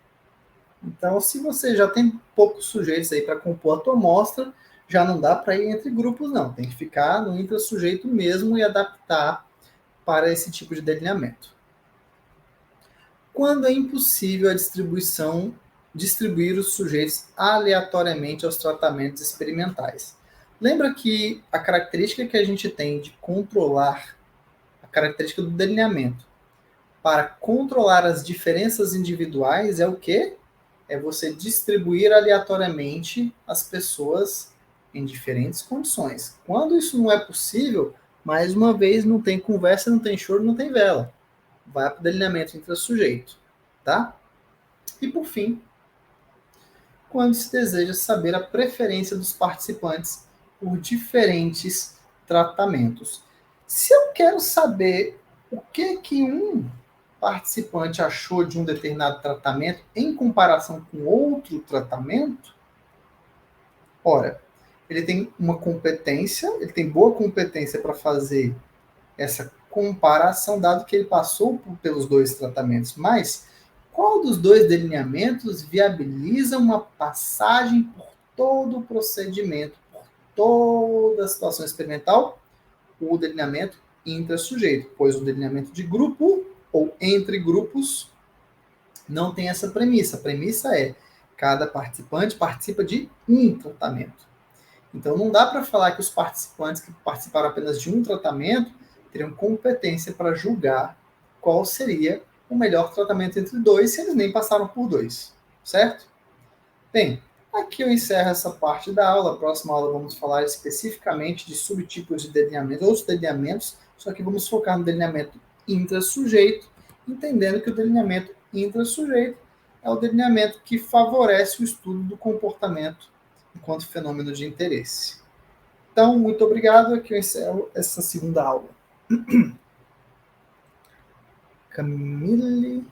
Então, se você já tem poucos sujeitos aí para compor a tua amostra, já não dá para ir entre grupos, não. Tem que ficar no intra-sujeito mesmo e adaptar para esse tipo de delineamento. Quando é impossível a distribuir os sujeitos aleatoriamente aos tratamentos experimentais. Lembra que a característica que a gente tem de controlar, a característica do delineamento, para controlar as diferenças individuais é o quê? É você distribuir aleatoriamente as pessoas em diferentes condições. Quando isso não é possível, mais uma vez, não tem conversa, não tem choro, não tem vela. Vai para o delineamento intra-sujeito, tá? E por fim, quando se deseja saber a preferência dos participantes por diferentes tratamentos. Se eu quero saber o que um participante achou de um determinado tratamento em comparação com outro tratamento, ora, ele tem uma competência, ele tem boa competência para fazer essa comparação, dado que ele passou pelos dois tratamentos, mas qual dos dois delineamentos viabiliza uma passagem por todo o procedimento, por toda a situação experimental? O delineamento intra-sujeito, pois o delineamento de grupo ou entre grupos não tem essa premissa. A premissa é cada participante participa de um tratamento. Então não dá para falar que os participantes que participaram apenas de um tratamento teriam competência para julgar qual seria o melhor tratamento entre dois, se eles nem passaram por dois, certo? Bem, aqui eu encerro essa parte da aula. A próxima aula vamos falar especificamente de subtipos de delineamento, outros delineamentos, só que vamos focar no delineamento intra-sujeito, entendendo que o delineamento intra-sujeito é o delineamento que favorece o estudo do comportamento enquanto fenômeno de interesse. Então, muito obrigado. Aqui eu encerro essa segunda aula. Camille.